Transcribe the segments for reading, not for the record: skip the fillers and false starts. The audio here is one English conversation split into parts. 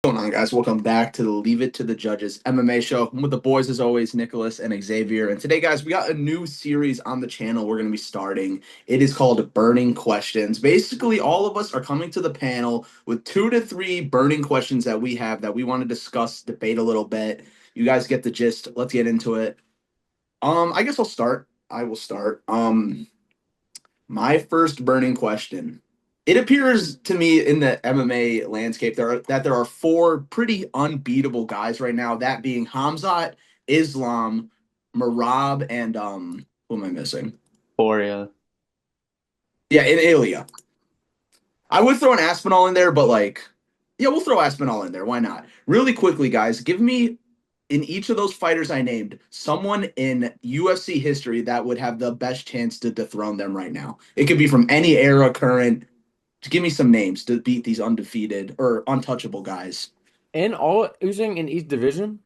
Going on, guys? Welcome back to the Leave It to the Judges MMA show. I'm with the boys, as always, Nicholas and Xavier. And today, guys, we got a new series on the channel we're going to be starting. It is called Burning Questions. Basically, all of us are coming to the panel with 2 to 3 burning questions that we have that we want to discuss, debate a little bit. You guys get the gist. Let's get into it. I guess I'll start. I will start. My first burning question. It appears to me in the MMA landscape that there are 4 pretty unbeatable guys right now, that being Khamzat, Islam, Merab, and who am I missing? Euphoria. Yeah, and Ilya. I would throw an Aspinall in there, but yeah, we'll throw Aspinall in there. Why not? Really quickly, guys, give me in each of those fighters I named, someone in UFC history that would have the best chance to dethrone them right now. It could be from any era, current. Just give me some names to beat these undefeated or untouchable guys. In all, you're saying in each division?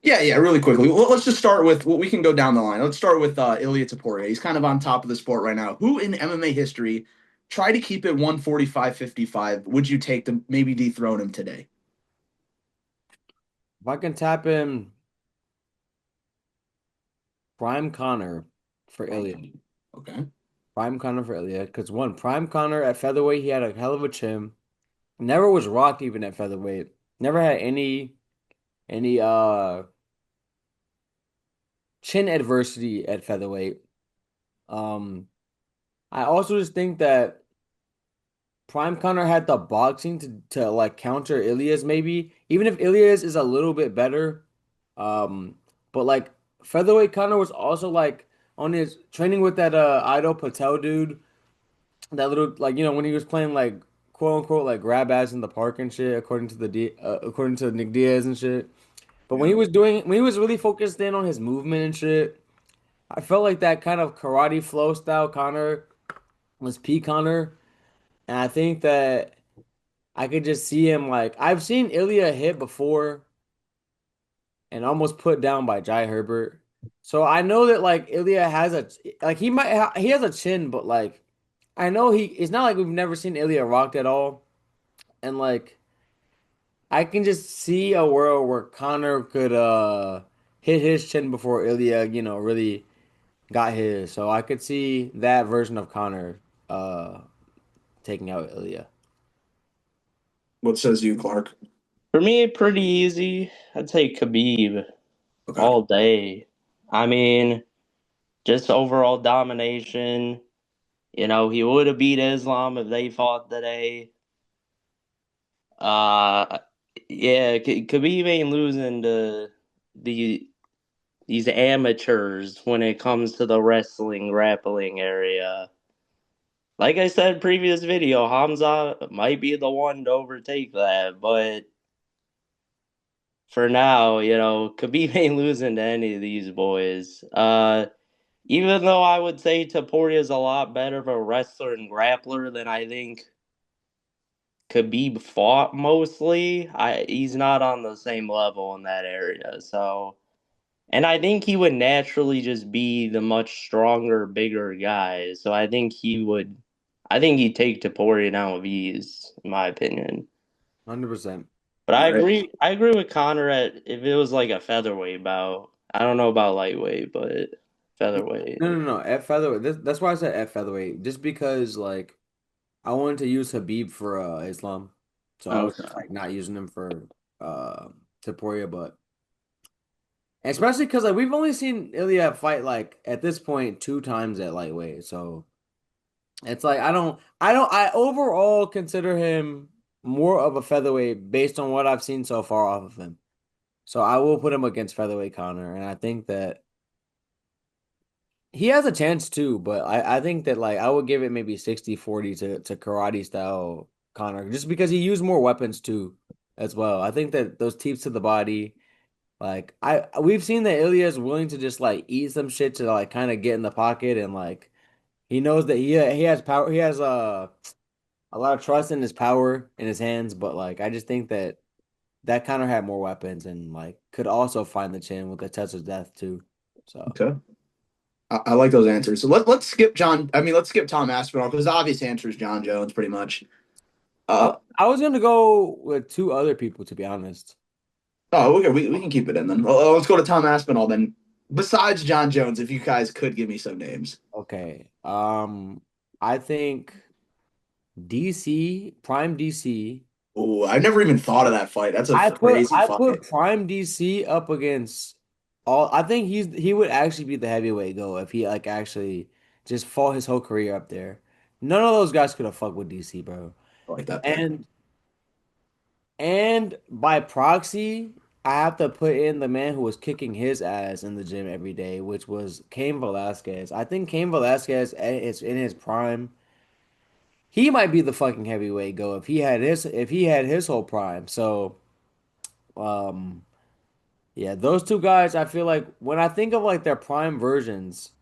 Yeah, yeah, really quickly. Let's just start with we can go down the line. Let's start with Ilya Taporia. He's kind of on top of the sport right now. Who in MMA history try to keep it 145-55 would you take to maybe dethrone him today? If I can tap in Prime Connor for Ilya. Okay. Prime Connor for Ilya. Because one, Prime Connor at featherweight, he had a hell of a chin. Never was rocked even at featherweight. Never had any chin adversity at featherweight. Um, I also just think that Prime Connor had the boxing to like counter Ilias maybe, even if Ilias is a little bit better. But like featherweight Connor was also like on his training with that Ido Patel dude, that little like when he was playing like quote unquote like grab ass in the park and shit, according to Nick Diaz and shit. But Yeah. when he was really focused in on his movement and shit, I felt like that kind of karate flow style Connor was P Connor, and I think that. I could just see him like I've seen Ilya hit before and almost put down by Jai Herbert. So I know that like Ilya has a like he has a chin, but like I know it's not like we've never seen Ilya rocked at all. And like I can just see a world where Connor could hit his chin before Ilya, really got his. So I could see that version of Connor uh taking out Ilya. What says you, Clark? For me, pretty easy. I'd say Khabib Okay. all day. I mean, just overall domination. He would have beat Islam if they fought today. Uh, yeah, Khabib ain't losing to the these amateurs when it comes to the wrestling grappling area. Like I said previous video, Hamza might be the one to overtake that, but for now, Khabib ain't losing to any of these boys. Even though I would say Taporia is a lot better of a wrestler and grappler than I think Khabib fought mostly, he's not on the same level in that area. So, and I think he would naturally just be the much stronger, bigger guy. So I think he'd take Taporia down with ease, in my opinion. 100%. But All right. I agree with Connor at if it was like a featherweight bout. I don't know about lightweight, but featherweight. No. At featherweight. That's why I said at featherweight. Just because like I wanted to use Habib for Islam. So I was Okay. just like not using him for Taporia, but especially because like we've only seen Ilya fight like at this point 2 times at lightweight. So it's like I overall consider him more of a featherweight based on what I've seen so far off of him. So I will put him against featherweight Connor, and I think that he has a chance too, but I think that like I would give it maybe 60-40 to karate style Connor, just because he used more weapons too as well. I think that those teeps to the body, like we've seen that Ilya is willing to just like eat some shit to like kind of get in the pocket, and like he knows that he has power, he has a lot of trust in his power in his hands, but like I just think that that Connor had more weapons and like could also find the chin with the touch of death too. So Okay. I like those answers. So let's skip John. I mean, let's skip Tom Aspinall because the obvious answer is John Jones, pretty much. I, Uh, I was gonna go with two other people, to be honest. oh, okay, we can keep it in then. Well, let's go to Tom Aspinall then. Besides John Jones, if you guys could give me some names. Okay. I think DC, Prime DC. Oh, I never even thought of that fight. That's a I put crazy I fight. put Prime DC up against all. I think he would actually be the heavyweight go if he like actually just fought his whole career up there. None of those guys could have fucked with DC, bro. I like that pick. And and by proxy, I have to put in the man who was kicking his ass in the gym every day, which was Cain Velasquez. I think Cain Velasquez is in his prime. He might be the fucking heavyweight go if he had his whole prime. So um yeah, those two guys, I feel like when I think of like their prime versions,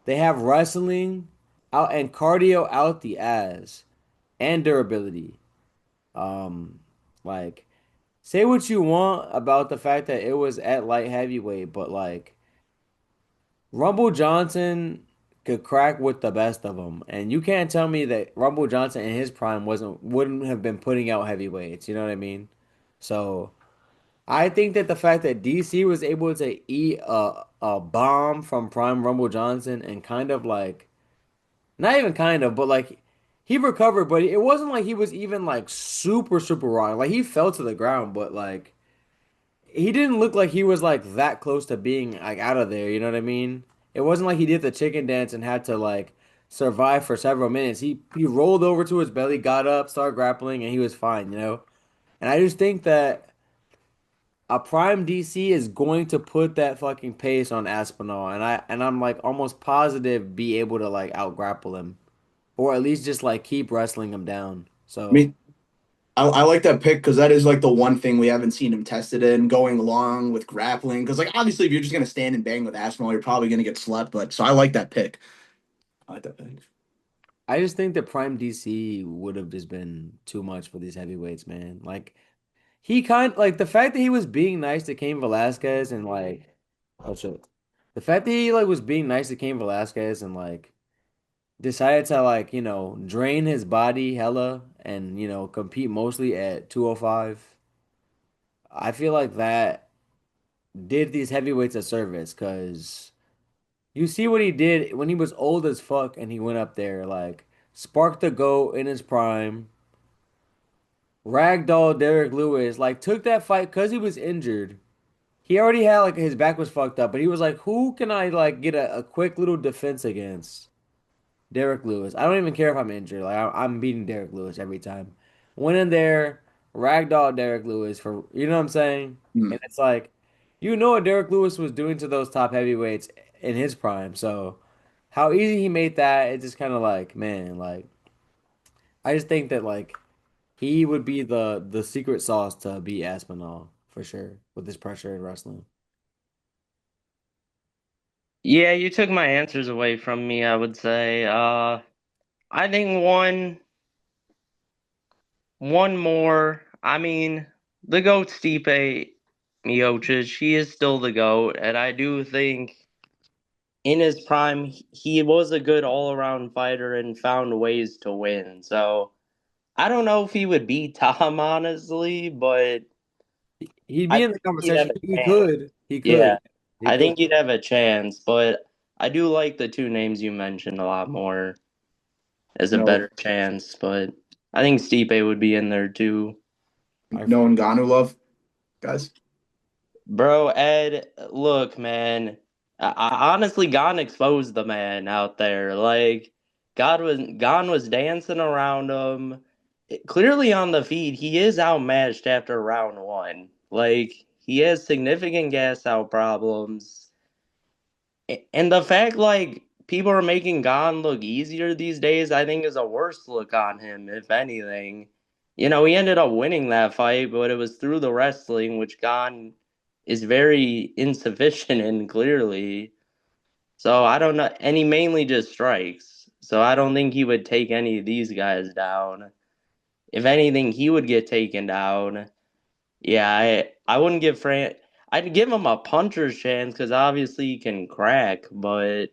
they have wrestling out and cardio out the ass and durability. Um, like say what you want about the fact that it was at light heavyweight, but like Rumble Johnson could crack with the best of them, and you can't tell me that Rumble Johnson in his prime wouldn't have been putting out heavyweights. You know what I mean? So. I think that the fact that DC was able to eat a bomb from Prime Rumble Johnson and kind of like not even kind of, but like he recovered, but it wasn't like he was even like super raw. Like he fell to the ground, but like he didn't look like he was like that close to being like out of there, you know what I mean? It wasn't like he did the chicken dance and had to like survive for several minutes. He rolled over to his belly, got up, started grappling, and he was fine, you know? And I just think that a prime DC is going to put that fucking pace on Aspinall, and I'm like almost positive be able to like out grapple him, or at least just like keep wrestling him down. I So mean, I like that pick because that is like the one thing we haven't seen him tested in, going along with grappling. Because like obviously, if you're just gonna stand and bang with Aspinall, you're probably gonna get slept. But so I like that pick. I like that pick. I just think that prime DC would have just been too much for these heavyweights, man. Like he kind like the fact that he was being nice to Cain Velasquez and like oh shit, the fact that he like was being nice to Cain Velasquez and like decided to like, drain his body hella and, compete mostly at 205. I feel like that did these heavyweights a service because you see what he did when he was old as fuck and he went up there, like sparked the GOAT in his prime, ragdoll Derek Lewis, like took that fight because he was injured. He already had like his back was fucked up, but he was like, who can I like get a quick little defense against? Derek Lewis. I don't even care if I'm injured. Like I'm beating Derek Lewis every time. Went in there, ragdoll Derek Lewis for you know what I'm saying? Hmm. And it's like, what Derek Lewis was doing to those top heavyweights in his prime. So how easy he made that, it's just kind of like, man, like I just think that like he would be the secret sauce to beat Aspinall for sure with his pressure in wrestling. Yeah, you took my answers away from me, I would say. I think one more. I mean, the GOAT Stipe Miocic, he is still the GOAT, and I do think in his prime he was a good all-around fighter and found ways to win. So I don't know if he would beat Tom, honestly, but He'd I be think in the he'd have conversation. a He chance. could. He Yeah, could. He I could. think he'd have a chance, but I do like the two names you mentioned a lot more as a No, better chance, but I think Stipe would be in there too. I no Ngannou love, guys. Bro, Ed, look, man. I honestly God exposed the man out there. Like God was dancing around him. Clearly on the feed, he is outmatched after round one. Like he has significant gas out problems. And the fact like people are making Gon look easier these days, I think is a worse look on him, if anything. You know, he ended up winning that fight, but it was through the wrestling, which Gon is very insufficient in clearly. So I don't know, and he mainly just strikes. So I don't think he would take any of these guys down. If anything, he would get taken down. Yeah, I wouldn't give Fran. I'd give him a puncher's chance because obviously he can crack, but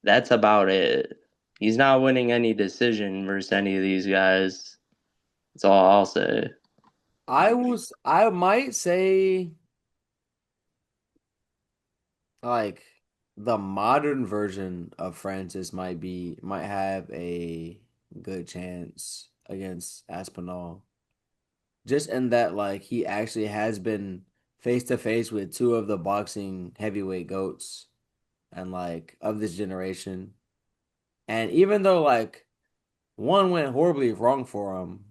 that's about it. He's not winning any decision versus any of these guys. That's all I'll say. I might say like the modern version of Francis might have a good chance against Aspinall. Just in that like he actually has been face to face with two of the boxing heavyweight goats and like of this generation. And even though like one went horribly wrong for him,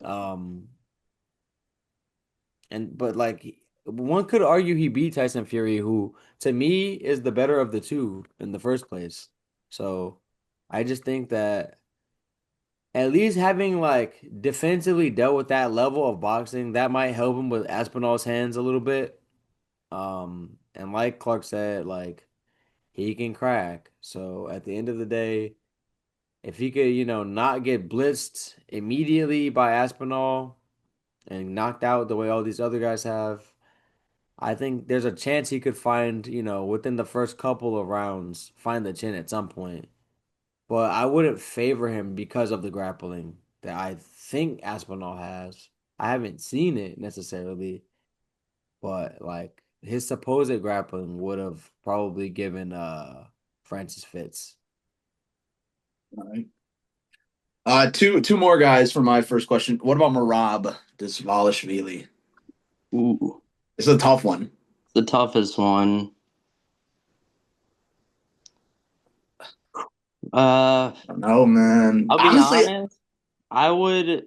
um, and but like one could argue he beat Tyson Fury, who to me is the better of the two in the first place. So I just think that at least having like defensively dealt with that level of boxing, that might help him with Aspinall's hands a little bit. And like Clark said, like he can crack. So at the end of the day, if he could, not get blitzed immediately by Aspinall and knocked out the way all these other guys have, I think there's a chance he could find, within the first couple of rounds, find the chin at some point. But I wouldn't favor him because of the grappling that I think Aspinall has. I haven't seen it necessarily, but like his supposed grappling would have probably given Francis fits. All right. Two more guys for my first question. What about Merab Dvalishvili? Ooh, It's a tough one. the toughest one. Uh, No, man. I'll be Honestly, honest. I would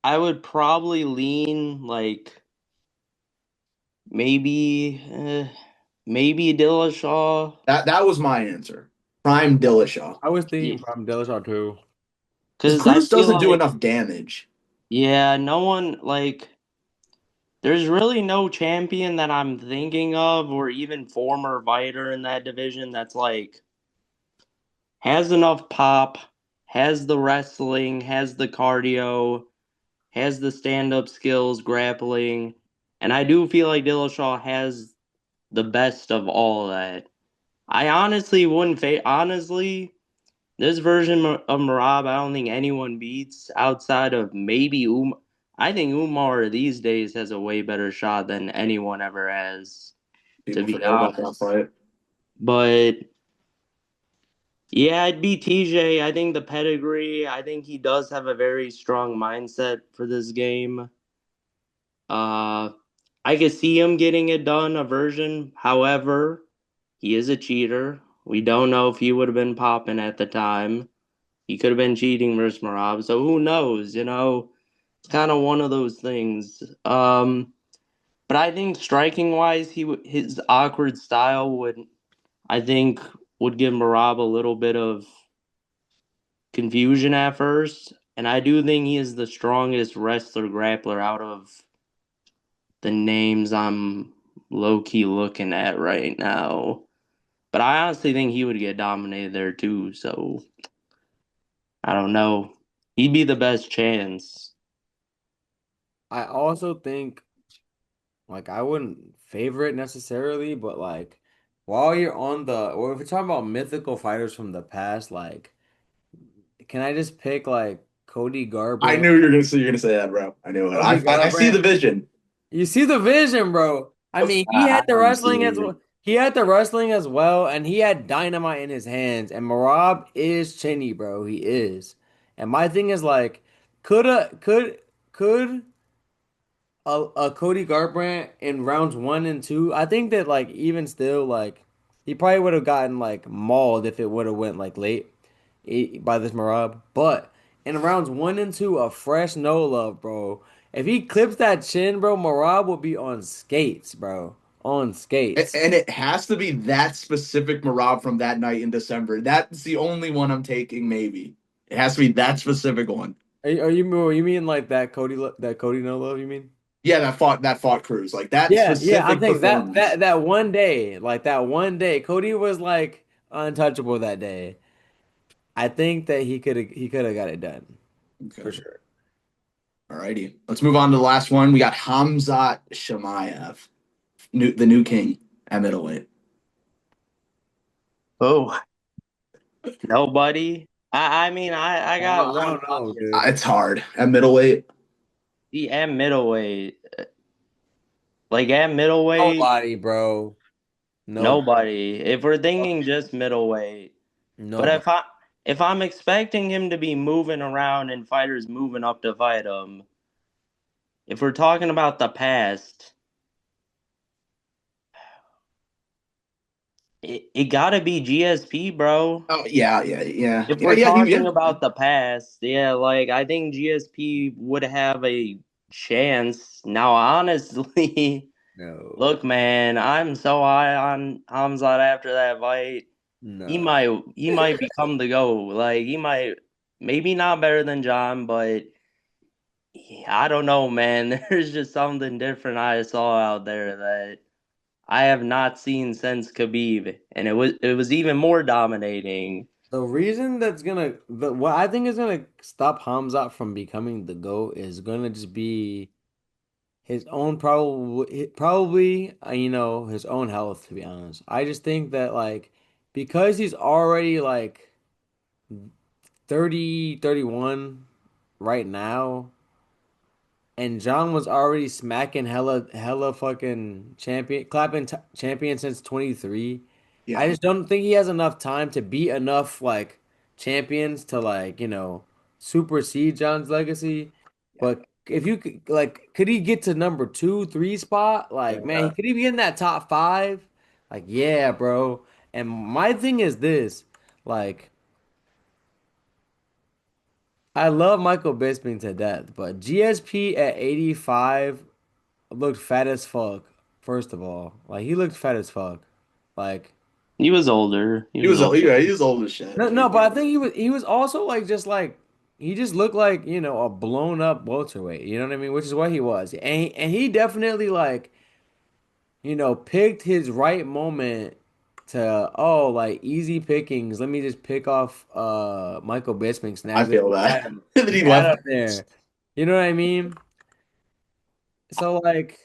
I would probably lean like maybe maybe Dillashaw. that was my answer. Prime Dillashaw. I was thinking Yeah, from Dillashaw too. Because because I Cruz feel doesn't do like enough damage. yeah, no one like there's really no champion that I'm thinking of or even former fighter in that division that's like has enough pop, has the wrestling, has the cardio, has the stand-up skills, grappling, and I do feel like Dillashaw has the best of all that. I honestly wouldn't honestly, this version of Merab, I don't think anyone beats outside of maybe I think Umar these days has a way better shot than anyone ever has, to People be forget about that honest. fight. But yeah, I'd be TJ. I think the pedigree, I think he does have a very strong mindset for this game. Uh, I could see him getting it done, a version. However, he is a cheater. We don't know if he would have been popping at the time. He could have been cheating versus Merab, so who knows? It's kind of one of those things. But I think striking wise, his awkward style I think, would give Merab a little bit of confusion at first, and I do think he is the strongest wrestler grappler out of the names I'm low key looking at right now. But I honestly think he would get dominated there too. So I don't know. He'd be the best chance. I also think like I wouldn't favor it necessarily, but like while you're on or if you're talking about mythical fighters from the past, like can I just pick like Cody I Garbrandt? knew you're gonna say that, bro. I knew it. Cody I see Garbrandt. the vision. You see the vision, bro. I mean, he had the I'm wrestling seeing as it. well. He had the wrestling as well, and he had dynamite in his hands. And Marab is chinny, bro. He is. And my thing is like, could a could a Cody Garbrandt in rounds one and two? I think that like even still like he probably would have gotten like mauled if it would have went like late by this Merab. But in rounds one and two, a fresh no love, bro. If he clips that chin, bro, Merab will be on skates, bro. On skates. And it has to be that specific Marab from that night in December. That's the only one I'm taking, maybe. It has to be that specific one. Are you mean like that Cody no love? You mean? Yeah, that fought Cruz. Like that Yeah, yeah. I'm specific thinking that performance. that that one day, like that one day, Cody was like untouchable that day. I think that he could have got it done for Okay. sure. Alrighty. Let's move on to the last one. We got Khamzat Shemaev, the new king at middleweight. Oh, nobody. I mean, I got I one don't know, obvious. dude. It's hard at middleweight. The at middleweight, like at middleweight, Nobody, bro. Nobody. nobody. If we're thinking just middleweight, but Nobody. if I'm expecting him to be moving around and fighters moving up to fight him, if we're talking about the past, it gotta be GSP, bro. Oh yeah, yeah, yeah, If yeah, we're yeah. talking Yeah. about the past, yeah, like I think GSP would have a chance. Now, honestly, No. look, man, I'm so high on Khamzat after that fight. No. He might become the GOAT. Like he might maybe not better than John, but yeah, I don't know, man. There's just something different I saw out there that I have not seen since Khabib, and it was even more dominating. The reason that's gonna the what I think is gonna stop Hamzat from becoming the GOAT is gonna just be his own probably his own health, to be honest. I just think that like because he's already like 30, 31 right now, and John was already smacking hella fucking champion since 23. I Yeah, just don't think he has enough time to beat enough like champions to like, supersede John's legacy. yeah, But if you could like could he get to number two, three spot? Like, man, yeah. could he be in that top five? Like, yeah, bro. And my thing is this, like, I love Michael Bisping to death, but GSP at 85 looked fat as fuck. First of all, like he looked fat as fuck. Like He was older. He He was was, older. yeah, he was old as shit. no, Like, no, but I think he was also like just like he just looked like a blown up welterweight. You know what I mean? Which is what he was, and he definitely like picked his right moment to like easy pickings. Let me just pick off Michael Bisping I snag feel that. That he got left. up there. You know what I mean? So like.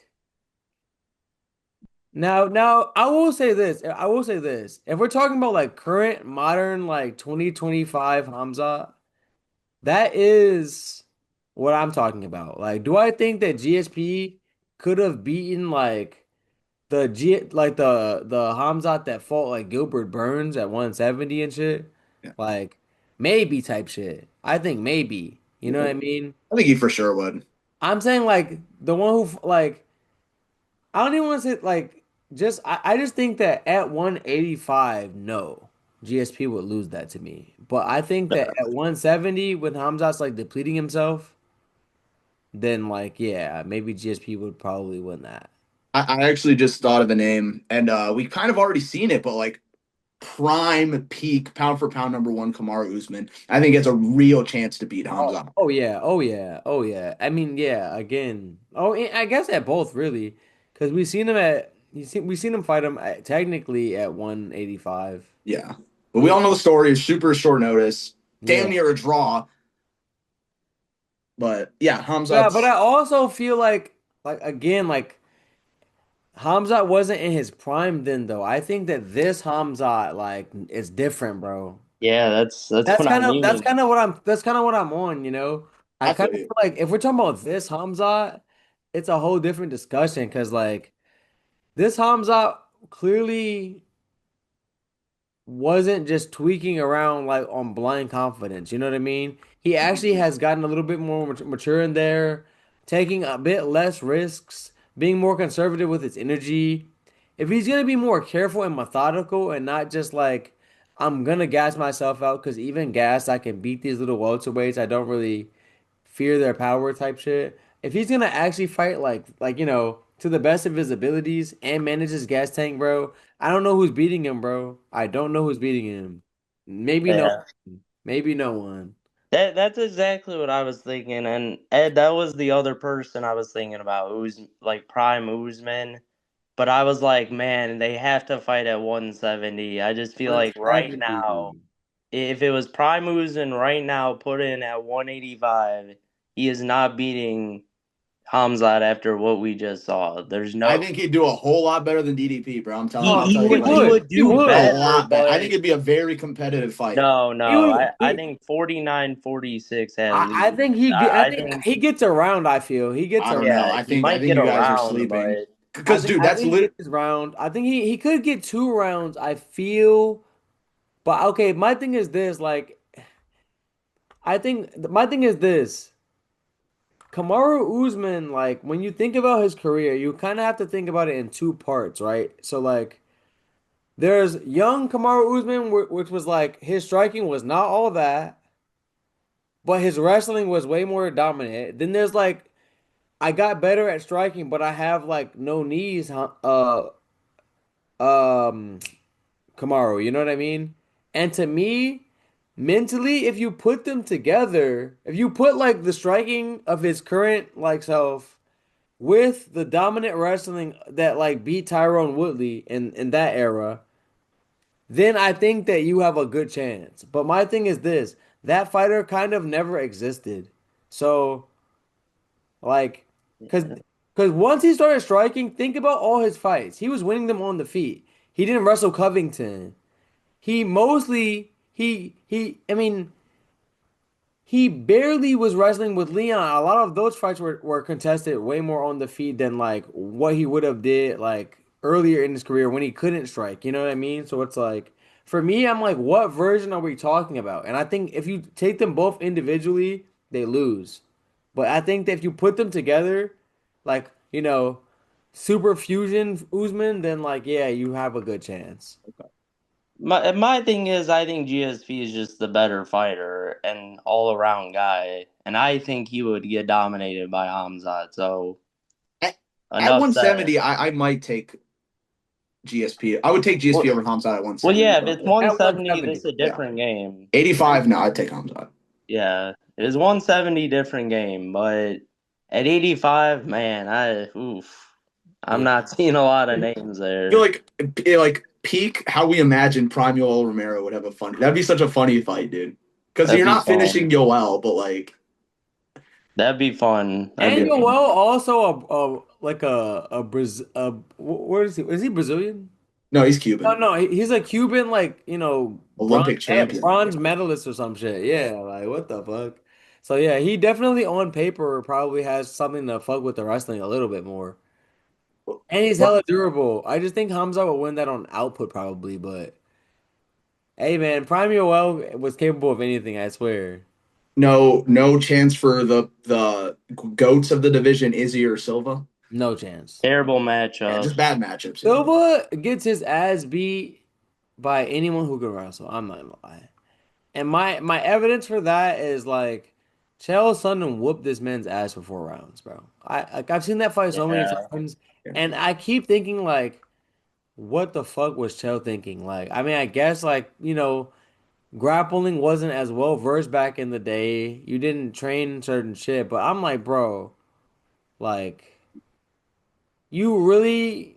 Now, I will say this. I will say this. If we're talking about like current modern like 2025 Hamza, that is what I'm talking about. Like, do I think that GSP could have beaten like the Hamzat that fought like Gilbert Burns at 170 and shit? Yeah, Like, maybe type shit. I think maybe. You know yeah. what I mean? I think he for sure would. I'm saying like the one who like I don't even want to say like I just think that at 185, no, GSP would lose that to me. But I think that at 170, with Hamzat's like depleting himself, then like yeah, maybe GSP would probably win that. I actually just thought of a name, and we kind of already seen it, but like prime peak pound for pound number one Kamaru Usman, I think has a real chance to beat Oh, Hamza. oh yeah, oh yeah, oh yeah. I mean, yeah, again. Oh, I guess at both really, because we seen him fight him technically at 185. Yeah, but we Yeah, all know the story is super short notice, damn yeah. near a draw. But yeah, Yeah, but I Hamzat's. also feel like again, like Hamzat wasn't in his prime then though. I think that this Hamzat like is different, bro. Yeah, that's what I mean. That's kind of what I'm on, you know. I I kind feel of you. feel like if we're talking about this Hamzat, it's a whole different discussion because like this Hamzat clearly wasn't just tweaking around like on blind confidence. You know what I mean? He actually has gotten a little bit more mature in there, taking a bit less risks, being more conservative with his energy. If he's gonna be more careful and methodical and not just like I'm gonna gas myself out because even gas I can beat these little welterweights. I don't really fear their power type shit. If he's gonna actually fight like to the best of his abilities and manage his gas tank, bro, I don't know who's beating him, bro. I don't know who's beating him. Maybe no, Yeah. maybe no one. That's exactly what I was thinking, and Ed, that was the other person I was thinking about, who's like prime Usman. But I was like, man, they have to fight at 170. I just feel like right 170. now, if it was prime Usman right now, put in at 185, he is not beating Khamzat after what we just saw. There's I no think he'd do a whole lot better than DDP, bro. Oh, I'll tell you right he he now. would. would He do A would. better, lot better. I think but it'd be a very competitive fight. He no. would. I think 49-46 at I least. think I I think think he gets around. I feel he gets I don't know. around. yeah, he I might think get you guys are around, sleeping. but Because dude, I that's think he lit. gets his round. I think he could get 2 rounds. I feel, but okay. My thing is this. Like, I think my thing is this. Kamaru Usman, like when you think about his career, you kind of have to think about it in 2 parts, right? So like, there's young Kamaru Usman, which was like his striking was not all that, but his wrestling was way more dominant. Then there's like I got better at striking, but I have like no knees, huh? Um, Kamaru, you know what I mean? And to me, mentally, if you put them together, if you put like the striking of his current like self with the dominant wrestling that like beat Tyrone Woodley in that era, then I think that you have a good chance. But my thing is this, that fighter kind of never existed. So like, cause, cause once he started striking, think about all his fights. He was winning them on the feet. He didn't wrestle Covington. He mostly I mean, he barely was wrestling with Leon. A lot of those fights were contested way more on the feet than like what he would have did like earlier in his career when he couldn't strike. You know what I mean? So it's like for me, I'm like, what version are we talking about? And I think if you take them both individually, they lose. But I think that if you put them together, like, super fusion Usman, then like yeah, you have a good chance. my thing is I think GSP is just the better fighter and all around guy, and I think he would get dominated by Hamzat. So At, at enough said. 170, I might take GSP. I would take GSP Well, over Hamzat at well, 170, yeah, if but it's At 170, this 170. is a yeah. different game. 85, no, I'd take Hamzat. Yeah, it is 170 different game, but at 85, man, I'm Yeah. not seeing a lot of names I feel there. like peak how we imagine Prime Yoel Romero would have a fun. That'd be such a funny fight, dude. Because That'd you're be not fun. finishing Yoel, but like That'd be fun. That'd And be Yoel fun. also a like a Braz where is he? Is he Brazilian? no, he's No, Cuban, no, he's a Cuban, like, Olympic champion. bronze medalist or some shit. Yeah, like what the fuck? So yeah, he definitely on paper probably has something to fuck with the wrestling a little bit more. And he's But hella durable. I just think Hamza will win that on output probably, but hey man, Prime Yoel was capable of anything, I swear. no chance for the goats of the division, Izzy or Silva. No chance. Terrible Yeah, just matchups. bad matchups. Yeah. Silva gets his ass beat by anyone who can wrestle. I'm not gonna lie. And my evidence for that is like Chael Sonnen whooped this man's ass for 4 rounds, bro. I've seen that fight so many Yeah. times, Yeah. and I keep thinking like, what the fuck was Chael thinking? Like, I mean, I guess like grappling wasn't as well versed back in the day. You didn't train certain shit, but I'm like, bro, like, you really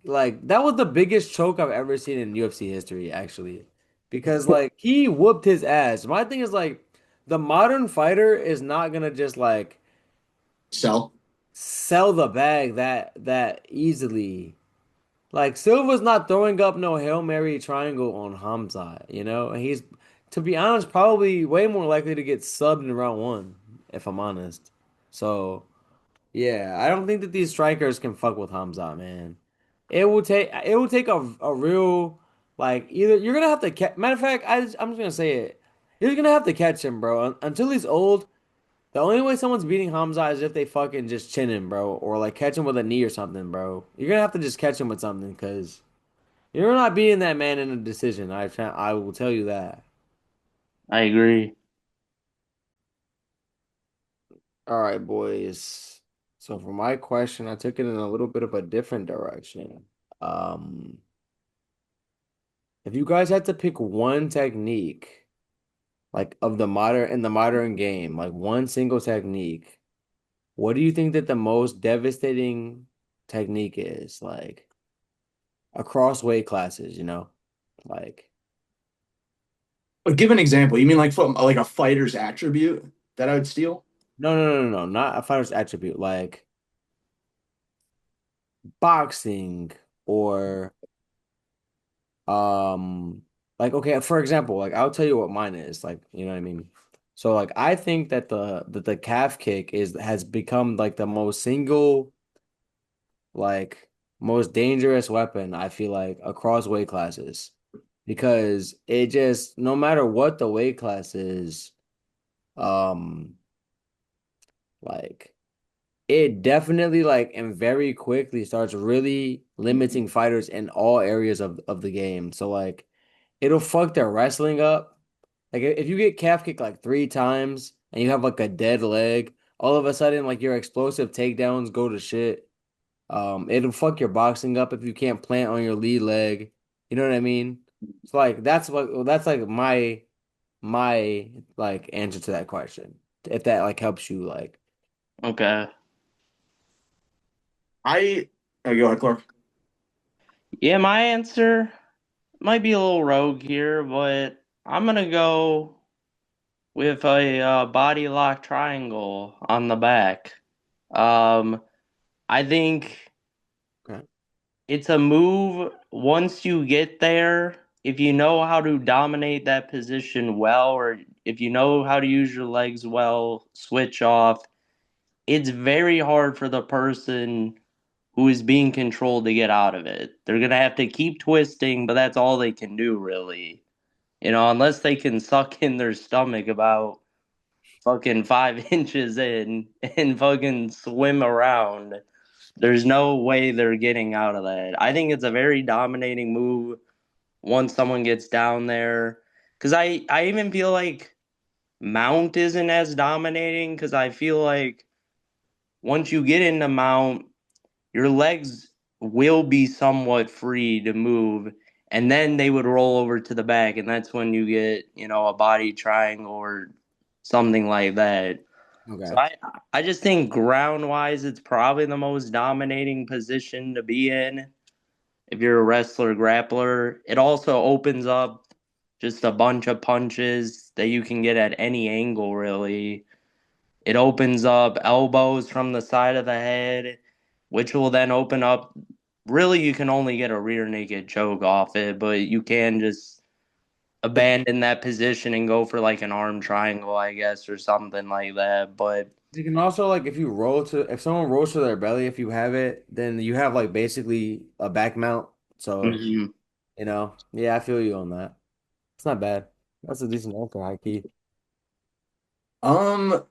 like that was the biggest choke I've ever seen in UFC history, actually. Because like he whooped his ass. My thing is like the modern fighter is not gonna just like Sell. sell the bag that easily. Like Silva's not throwing up no Hail Mary triangle on Hamza, And he's, to be honest, probably way more likely to get subbed in round 1, if I'm honest. So yeah, I don't think that these strikers can fuck with Hamza, man. It will take a real like either you're gonna have to catch. Matter of fact, I'm just gonna say it. You're gonna have to catch him, bro. Until he's old, the only way someone's beating Hamza is if they fucking just chin him, bro, or like catch him with a knee or something, bro. You're gonna have to just catch him with something because you're not beating that man in a decision. I will tell you that. I agree. All right, boys. So for my question, I took it in a little bit of a different direction. Um. If you guys had to pick one technique, like of the modern game, like one single technique, what do you think that the most devastating technique is? Like across weight classes, Like But give an example. You mean like from like a fighter's attribute that I would steal? No, not a fighter's attribute, like boxing or um like okay, for example, like I'll tell you what mine is, like you know what I mean. So like I think that the calf kick is has become like the most single like most dangerous weapon I feel like across weight classes because it just no matter what the weight class is, um like it definitely like and very quickly starts really limiting fighters in all areas of the game. So like it'll fuck their wrestling up. Like if you get calf kicked like 3 times and you have like a dead leg, all of a sudden like your explosive takedowns go to shit. It'll fuck your boxing up if you can't plant on your lead leg. You know what I mean? So like that's like my like answer to that question. If that like helps you like Okay. I go ahead, Clark. Yeah, my answer might be a little rogue here, but I'm gonna go with a body lock triangle on the back. Um, I think okay. it's a move once you get there, if you know how to dominate that position well, or if you know how to use your legs well, switch off, it's very hard for the person who is being controlled to get out of it. They're gonna have to keep twisting, but that's all they can do, really. Unless they can suck in their stomach about fucking 5 inches in and fucking swim around. There's no way they're getting out of that. I think it's a very dominating move once someone gets down there. Because I even feel like Mount isn't as dominating because I feel like once you get into Mount, your legs will be somewhat free to move, and then they would roll over to the back, and that's when you get, a body triangle or something like that. So Okay. I just think ground wise, it's probably the most dominating position to be in if you're a wrestler grappler. It also opens up just a bunch of punches that you can get at any angle, really. It opens up elbows from the side of the head, which will then open up. Really, you can only get a rear naked choke off it, but you can just abandon that position and go for like an arm triangle, I guess, or something like that. But You can also like if someone rolls to their belly, if you have it, then you have like basically a back mount. So, mhm. yeah, I feel you on that. It's not bad. That's a decent answer, high key. Um,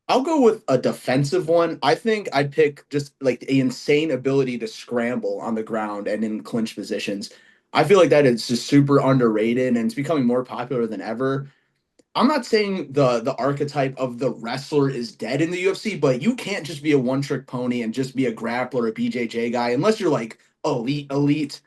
I'll go with a defensive one. I think I'd pick just like the insane ability to scramble on the ground and in clinch positions. I feel like that is just super underrated and it's becoming more popular than ever. I'm not saying the archetype of the wrestler is dead in the UFC, but you can't just be a one trick pony and just be a grappler, a BJJ guy, unless you're like elite.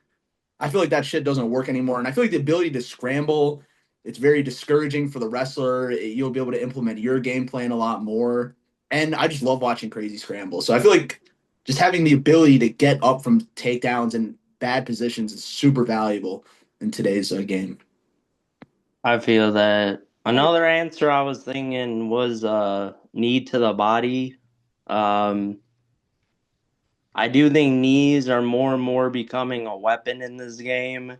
I feel like that shit doesn't work anymore. And I feel like the ability to scramble, it's very discouraging for the wrestler. You'll be able to implement your game plan a lot more. And I just love watching crazy scrambles. So I feel like just having the ability to get up from takedowns and bad positions is super valuable in today's game. I feel that. Another answer I was thinking was knee to the body. Um, I do think knees are more and more becoming a weapon in this game.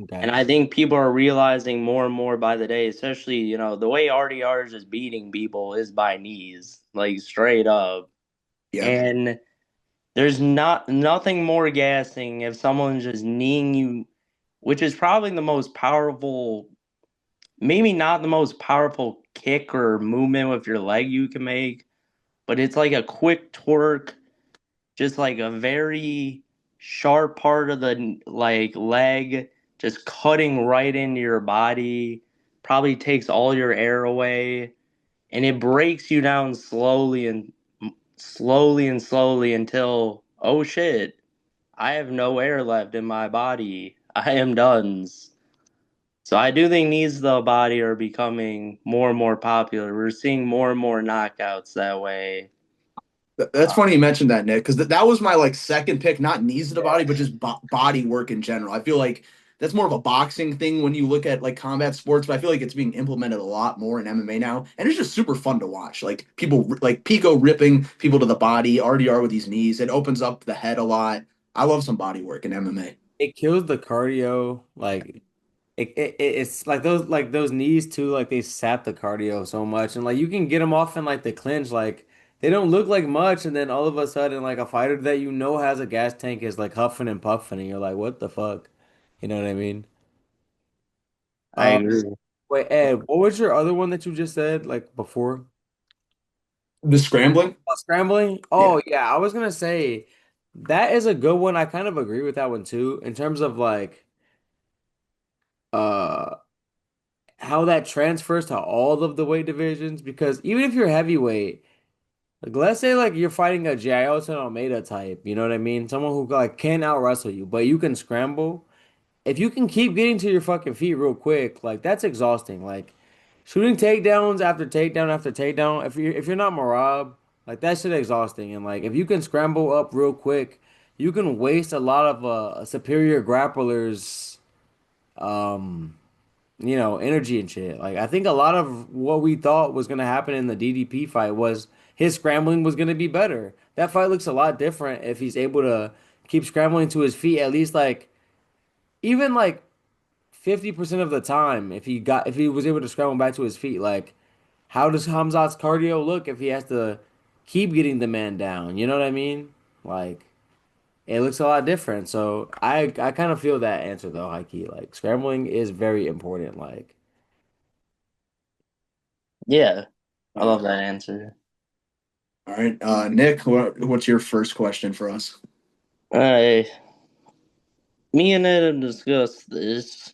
Okay. And I think people are realizing more and more by the day, especially, the way RDR is just beating people is by knees, like straight up. Yeah. And there's nothing more gassing if someone's just kneeing you, which is probably the most powerful, maybe not the most powerful kick or movement with your leg you can make, but it's like a quick torque, just like a very sharp part of the like leg, just cutting right into your body, probably takes all your air away, and it breaks you down slowly until, oh shit, I have no air left in my body. I am done. So I do think knees to the body are becoming more and more popular. We're seeing more and more knockouts that way. That's funny you mentioned that, Nick, because that was my like second pick, not knees to the body, but just body work in general. I feel like that's more of a boxing thing when you look at like combat sports, but I feel like it's being implemented a lot more in MMA now, and it's just super fun to watch. Like people like Pico ripping people to the body, RDR with these knees. It opens up the head a lot. I love some body work in MMA. It kills the cardio. Like it's like those knees too. Like they sap the cardio so much, and like you can get them off in like the clinch. Like they don't look like much, and then all of a sudden, like a fighter that you know has a gas tank is like huffing and puffing, and you're like, what the fuck? You know what I mean? I Uh, agree. Wait, Ed, what was your other one that you just said like before? The scrambling, Scrambling? yeah. Oh yeah, I was gonna say that is a good one. I kind of agree with that one too, in terms of like uh how that transfers to all of the weight divisions. Because even if you're heavyweight, like let's say like you're fighting a Jailton Almeida type, you know what I mean? Someone who like can out wrestle you, but you can scramble. If you can keep getting to your fucking feet real quick, like that's exhausting. Like shooting takedowns after takedown after takedown. If you're not Merab, like that shit exhausting. And like if you can scramble up real quick, you can waste a lot of superior grapplers um energy and shit. Like I think a lot of what we thought was gonna happen in the DDP fight was his scrambling was gonna be better. That fight looks a lot different if he's able to keep scrambling to his feet at least like even like 50% of the time if he was able to scramble back to his feet. Like how does Hamzat's cardio look if he has to keep getting the man down? You know what I mean? Like it looks a lot different. So I kind of feel that answer though, Heike. Like scrambling is very important. Like Yeah, I Uh, love that answer. all right, Nick, what's your first question for us? I, me and Ed have discussed this.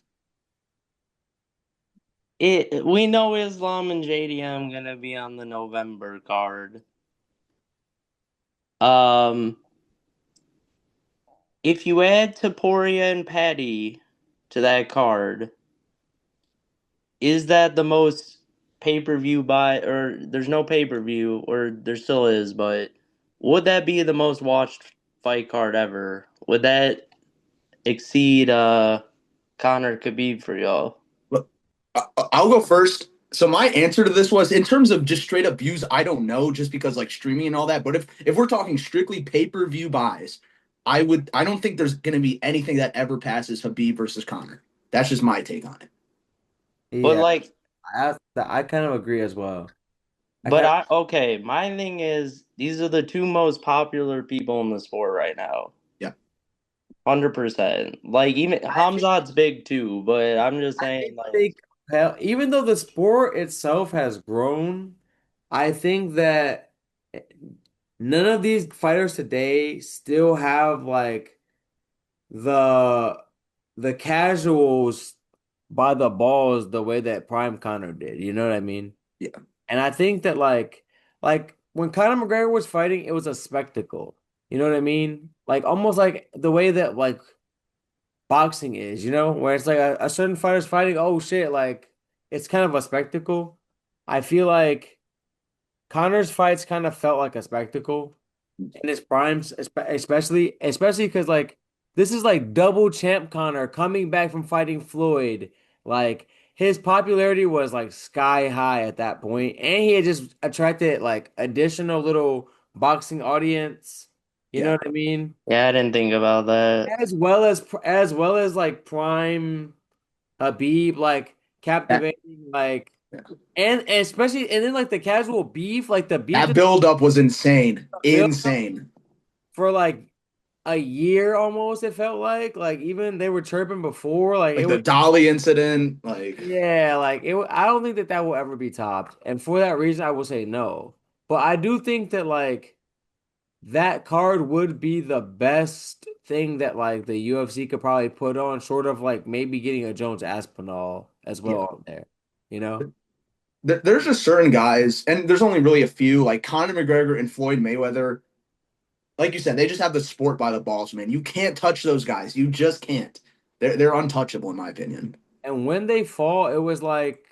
We know Islam and JDM gonna be on the November card. Um, if you add Taporia and Patty to that card, is that the most pay-per-view buy, or there's no pay-per-view, or there still is, but would that be the most watched fight card ever? Would that exceed Connor Khabib for y'all? Look, I'll go first. So my answer to this was in terms of just straight up views, I don't know, just because like streaming and all that. But if we're talking strictly pay-per-view buys, I don't think there's gonna be anything that ever passes Habib versus Connor. That's just my take on it. But yeah, like, I kind of agree as well. I but kind I okay, my thing is these are the two most popular people in the sport right now. Yeah. 100%. Like even Hamzat's big too, but I'm just I saying think like they hell, even though the sport itself has grown, I think that none of these fighters today still have like the the casuals by the balls the way that Prime Connor did. You know what I mean? Yeah. And I think that like when Conor McGregor was fighting, it was a spectacle. You know what I mean? Like almost like the way that like boxing is, where it's like a certain fighter's fighting, oh shit, like it's kind of a spectacle. I feel like Connor's fights kind of felt like a spectacle in his primes, especially because like this is like double champ Connor coming back from fighting Floyd. Like his popularity was like sky high at that point, and he had just attracted like additional little boxing audience. You know Yeah. what I mean? yeah, I didn't think about that. As well as like prime Habib, like That captivating, like and especially and then like the casual beef, like the beef that just build up was insane. built Insane. for like a year almost. It felt like even they were chirping before, like it Like the was Dolly incident, like yeah, like I don't think that that will ever be topped, and for that reason, I will say no. But I do think that like that card would be the best thing that like the UFC could probably put on, short of like maybe getting a Jones Aspinall as well yeah. on there. You know? There's just certain guys, and there's only really a few, like Conor McGregor and Floyd Mayweather. Like you said, they just have the sport by the balls, man. You can't touch those guys. You just can't. They're untouchable in my opinion. And when they fall, it was like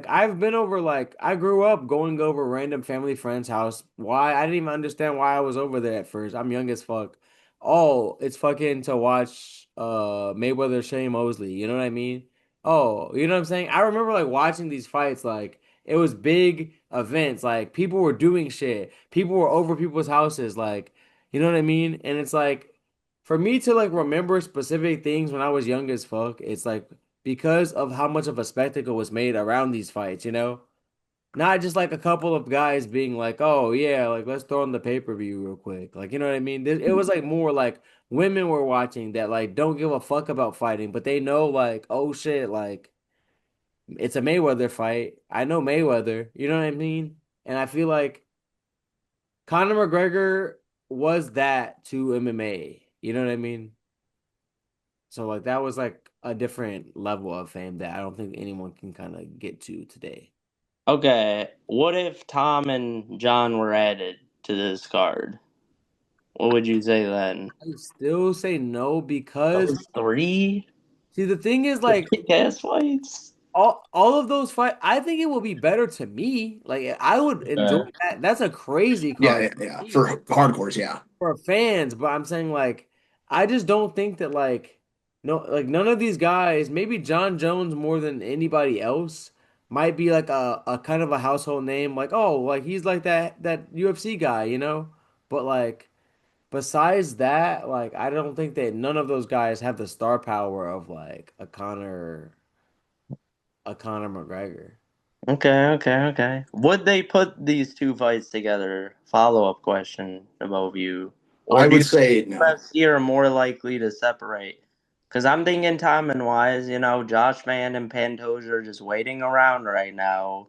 I've been over like I grew up going over random family friends' house. Why? I didn't even understand why I was over there at first. I'm young as fuck. oh, it's fucking to watch Mayweather Shane Mosley. You know what I mean? Oh, you know what I'm saying? I remember like watching these fights, like it was big events, like people were doing shit. People were over people's houses, like you know what I mean? And it's like for me to like remember specific things when I was young as fuck, it's like because of how much of a spectacle was made around these fights, you know? Not just like a couple of guys being like, "Oh yeah, like let's throw in the pay-per-view real quick." Like, you know what I mean? It was like more like women were watching that like don't give a fuck about fighting, but they know like, "Oh shit, like it's a Mayweather fight. I know Mayweather." You know what I mean? And I feel like Conor McGregor was that to MMA. You know what I mean? So like that was like a different level of fame that I don't think anyone can kind of get to today. Okay, what if Tom and John were added to this card? What would you say then? I still say no because Those three see the thing is like kick-ass fights? all of those fight I think it will be better to me. Like I would enjoy that. That's a crazy Yeah, card yeah, yeah. For hardcores, yeah. for fans, but I'm saying like I just don't think that like no like none of these guys, maybe John Jones more than anybody else, might be like a kind of a household name. Like, oh, like he's like that UFC guy, you know? But like besides that, like I don't think that none of those guys have the star power of like a Conor McGregor. Okay. Would they put these two fights together? Follow-up question about you. Or I do would you say think no. UFC are more likely to separate? Because I'm thinking timing wise, Josh Van and Pantoja are just waiting around right now.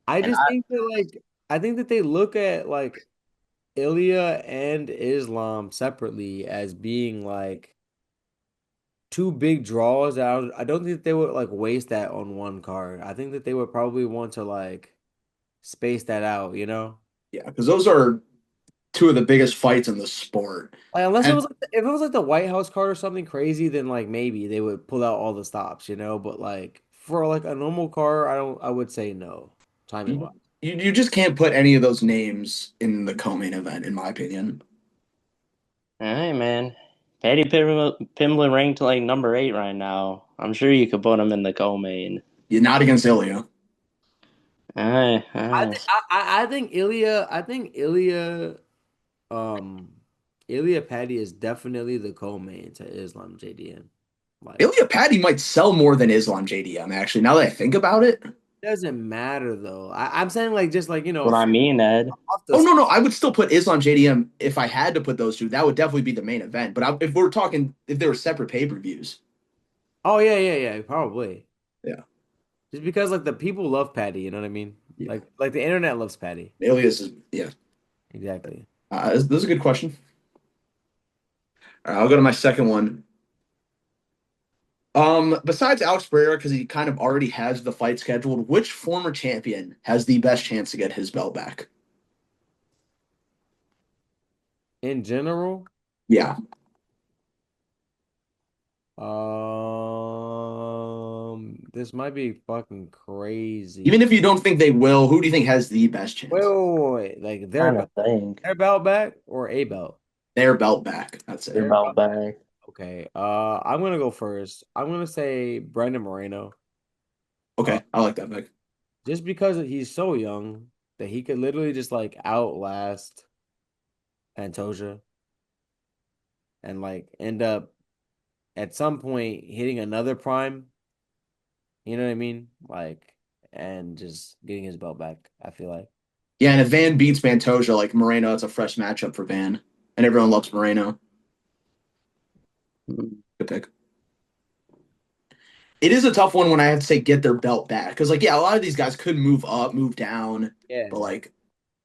I And just think that like I think that they look at like Ilya and Islam separately as being like two big draws. I don't think they would like waste that on one card. I think that they would probably want to like space that out, you know? Yeah, because those are two of the biggest fights in the sport. Like, unless it And was like if it was like the White House card or something crazy, then like maybe they would pull out all the stops, you know? But like for like a normal car, I would say no, timing you, wise. you just can't put any of those names in the co-main event, in my opinion. all right, man. Pimblett ranked like number 8 right now. I'm sure you could put him in the co-main. You're not against Ilya. All I right. think I think um Ilya Patty is definitely the co-main to Islam JDM. Like Ilya Patty might sell more than Islam JDM, actually, now that I think about it. doesn't matter though. I'm saying like just like What I mean, Ed. off Oh, the no, no, I would still put Islam JDM if I had to put those two. That would definitely be the main event. But if we're talking, if they were separate pay-per-views, oh yeah, probably. yeah, Just because like the people love Patty, you know what I mean? yeah. Like the internet loves Patty. Ilya's is, yeah. Exactly. This is a good question. All right, I'll go to my second one. Besides Alex Pereira, because he kind of already has the fight scheduled, which former champion has the best chance to get his belt back? In general, Yeah. this might be fucking Even crazy. if you don't think they will, who do you think has the best chance? Wait. Like Trying to think. their belt back or a belt? Their belt back. That's Your it. Their belt belt. back. Okay. I'm gonna go first. I'm gonna say Brandon Moreno. Uh, Okay, I like that pick. just because he's so young that he could literally just like outlast Pantoja and like end up at some point hitting another prime. You know what I mean? Like, and just getting his belt back. I feel like. Yeah, and if Van beats Pantoja, like Moreno, it's a fresh matchup for Van, and everyone loves Moreno. Good pick. It is a tough one when I have to say get their belt back because, like, yeah, a lot of these guys could move up, move down, Yeah. but like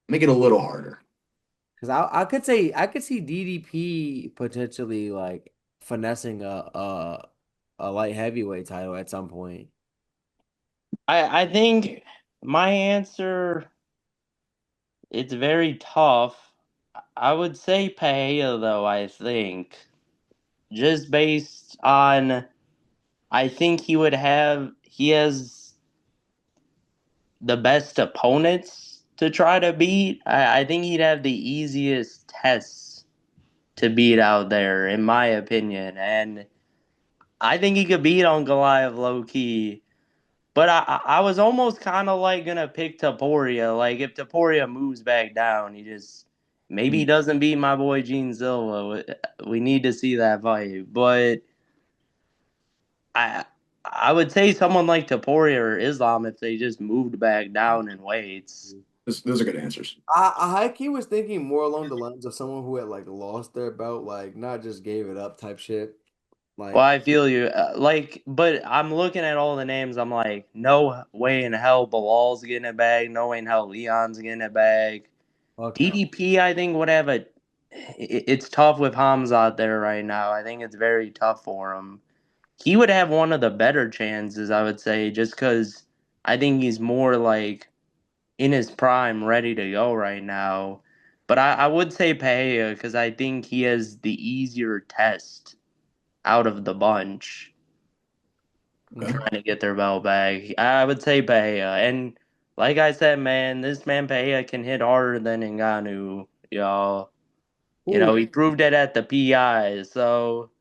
make it a little harder. Because I could see DDP potentially like finessing a light heavyweight title at some point. I think my answer, it's very tough. I would say Paella though, I think. Just based on I think he has the best opponents to try to beat. I think he'd have the easiest tests to beat out there, in my opinion. And I think he could beat on Goliath low key. But I was almost kind of like gonna pick Taporia. Like if Taporia moves back down, he just maybe he doesn't beat my boy Gene Silva. We need to see that fight. But I I would say someone like Taporia or Islam if they just moved back down in weights. Those are good answers. I high key was thinking more along the lines of someone who had like lost their belt, like not just gave it up type shit. Well, Like, I feel you. Like, but I'm looking at all the names. I'm like, no way in hell Bilal's getting it back. No way in hell Leon's getting it back. fuck no. DDP, I think, would have a. It's tough with Khamzat there right now. I think it's very tough for him. He would have one of the better chances, I would say, just because I think he's more like in his prime, ready to go right now. But I would say Peja because I think he has the easier test out of the bunch Okay. Mhm. trying to get their belt back. I would say Peja. And like I said, man, this man Peja can hit harder than Ngannou, y'all. You Ooh, know, he proved it at the PI, so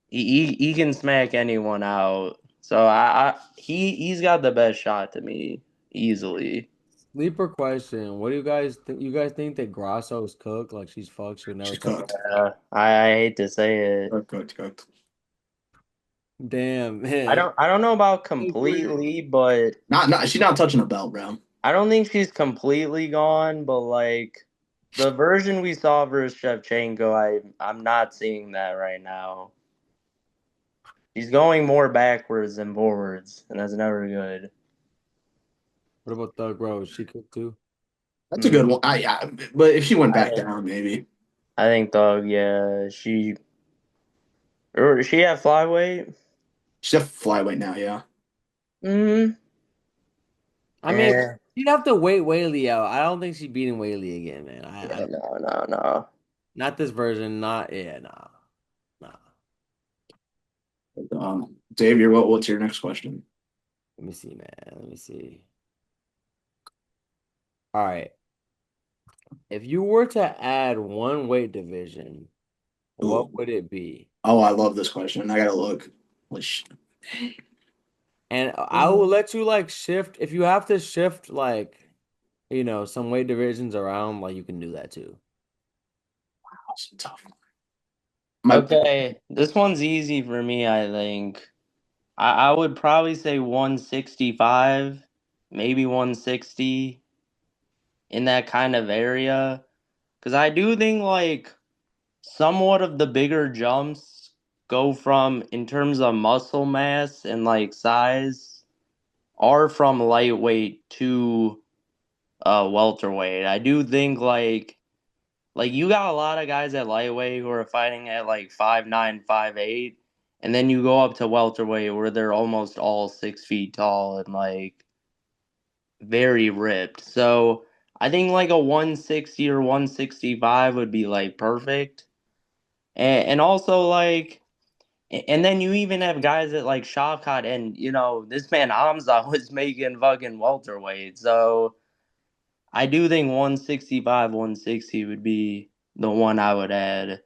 he can smack anyone out. So he's got the best shot to me easily. sleeper question. What do you guys think? You guys think that Grasso's cooked? Like she's fucked, she'll never She's touch. cooked. I hate to say it. Cooked. Damn, I man. don't know about Sleeper. completely, but Not she's not touching a belt, bro. I don't think she's completely gone. But like the version we saw versus Shevchenko, I'm not seeing that right now. She's going more backwards than forwards, and that's never good. What about Thug Rose? She cooked too? That's a Mm, good one. Yeah, but if she went I back think down, maybe I think Thug, yeah, she at flyweight. she's a flyweight now. Yeah. Mm, I mean, yeah, you'd have to wait Whaley out. I don't think she's beating Whaley again, man. I yeah, don't. no. Not this version. Not yeah, nah, nah. Xavier, what's your next question? Let me see, man. Let me see. All right. If you were to add one weight division, Ooh. what would it be? Oh, I love this question. I gotta look. Which And I will let you like shift if you have to shift like, some weight divisions around, like you can do that too. that's a tough one. My Okay, this one's easy for me. I think I would probably say 165, maybe 160 in that kind of area, because I do think like somewhat of the bigger jumps go from in terms of muscle mass and like size are from lightweight to welterweight. I do think like you got a lot of guys at lightweight who are fighting at like 5'9", 5'8", and then you go up to welterweight where they're almost all 6 feet tall and like very ripped. So I think like a 160 or 165 would be like perfect. And also like and then you even have guys that like Shavkat and this man Hamza was making fucking welterweight. So I do think 165, 160 would be the one I would add.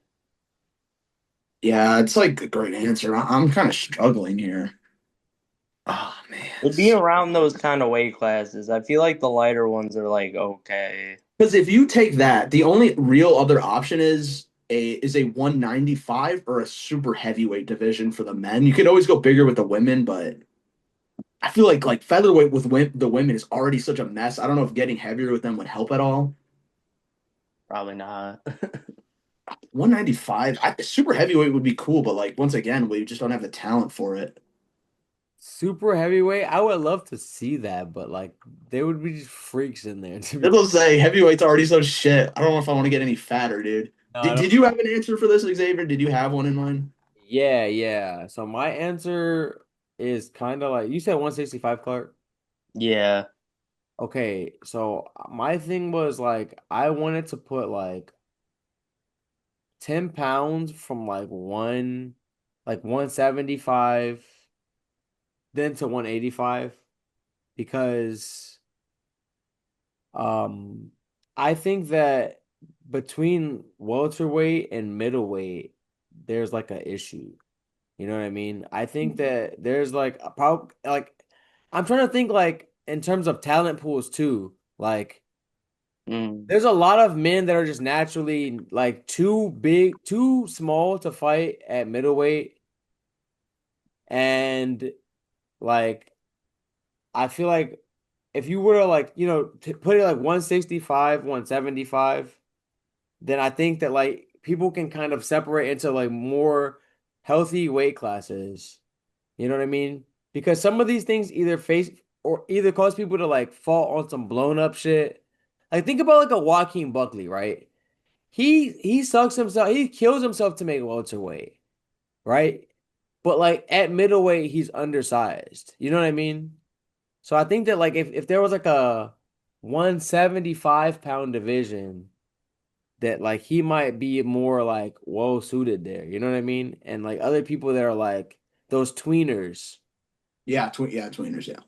Yeah, it's like a great answer. I'm kind of struggling here. Oh man, It'd be around those kind of weight classes. I feel like the lighter ones are like okay. because if you take that, the only real other option is a 195 or a super heavyweight division for the men. You could always go bigger with the women, but I feel like featherweight with the women is already such a mess. I don't know if getting heavier with them would help at all. Probably not. 195, super heavyweight would be cool, but like once again, we just don't have the talent for it. Super heavyweight, I would love to see that, but like there would be just freaks in there to be. It'll say heavyweight's already so shit. I don't know if I want to get any fatter, dude. No, I Did don't. you have an answer for this, Xavier? Did you have one in mind? Yeah, yeah. So my answer is kind of like you said 165, Clark. Yeah. Okay, so my thing was like I wanted to put like 10 pounds from like 175 then to 185 because I think that between welterweight and middleweight, there's like a issue. You know what I mean? I think that there's like a prob like I'm trying to think like in terms of talent pools too. Like Mm. there's a lot of men that are just naturally like too big, too small to fight at middleweight. And like I feel like if you were to like, t put it like 165, 175, then I think that like people can kind of separate into like more healthy weight classes. You know what I mean? Because some of these things either face or either cause people to like fall on some blown up shit. Like think about like a Joaquin Buckley, right? He sucks himself, he kills himself to make welterweight, right? But like at middleweight, he's undersized. You know what I mean? So I think that like if there was like a 175-pound division, that like he might be more like well suited there. You know what I mean? And like other people that are like those tweeners. Yeah, tweeners, yeah.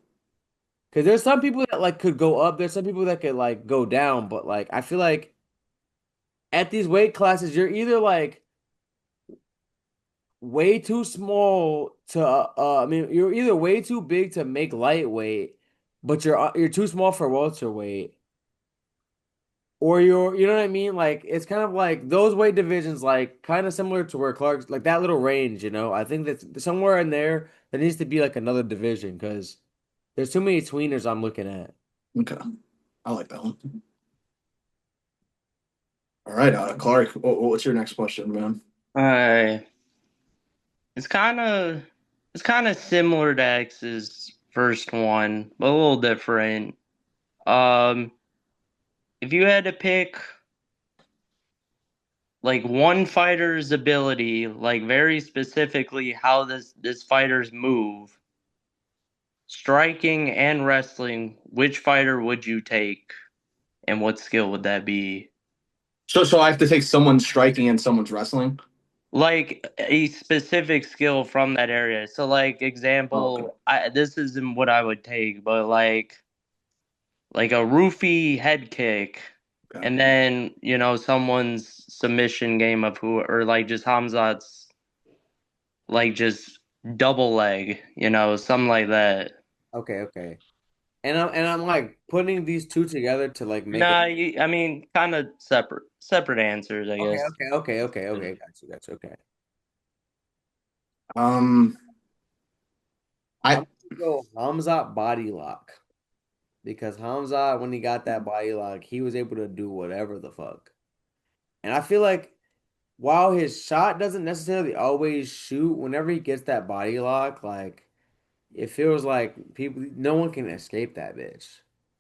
Because there's some people that like could go up. There's some people that could like go down. But like I feel like at these weight classes, you're either like way too small to I mean you're either way too big to make lightweight, but you're too small for welterweight. Or you know what I mean? Like it's kind of like those weight divisions, like kind of similar to where Clark's like that little range, you know. I think that's somewhere in there there needs to be like another division because there's too many tweeners I'm looking at. Okay. I like that one. All right, Clark, what's your next question, man? Uh, it's kind of it's kind of similar to X's first one, but a little different. Um, if you had to pick like one fighter's ability, like very specifically how this fighter's move, striking and wrestling, which fighter would you take, and what skill would that be? So I have to take someone striking and someone's wrestling. Like a specific skill from that area. So, like Oh, okay. example, this isn't what I would take, but like a roofie head kick, Okay. and then someone's submission game of who, or like just Hamzat's like just double leg, something like that. Okay, okay. And I'm like putting these two together to like make it. Nah, I mean, kind of separate answers, I Okay, guess. okay, okay, okay, okay. Got you. Okay. Um, I'm I gonna go Hamzat body lock because Hamzat, when he got that body lock, he was able to do whatever the fuck. And I feel like while his shot doesn't necessarily always shoot, whenever he gets that body lock, like it feels like no one can escape that bitch.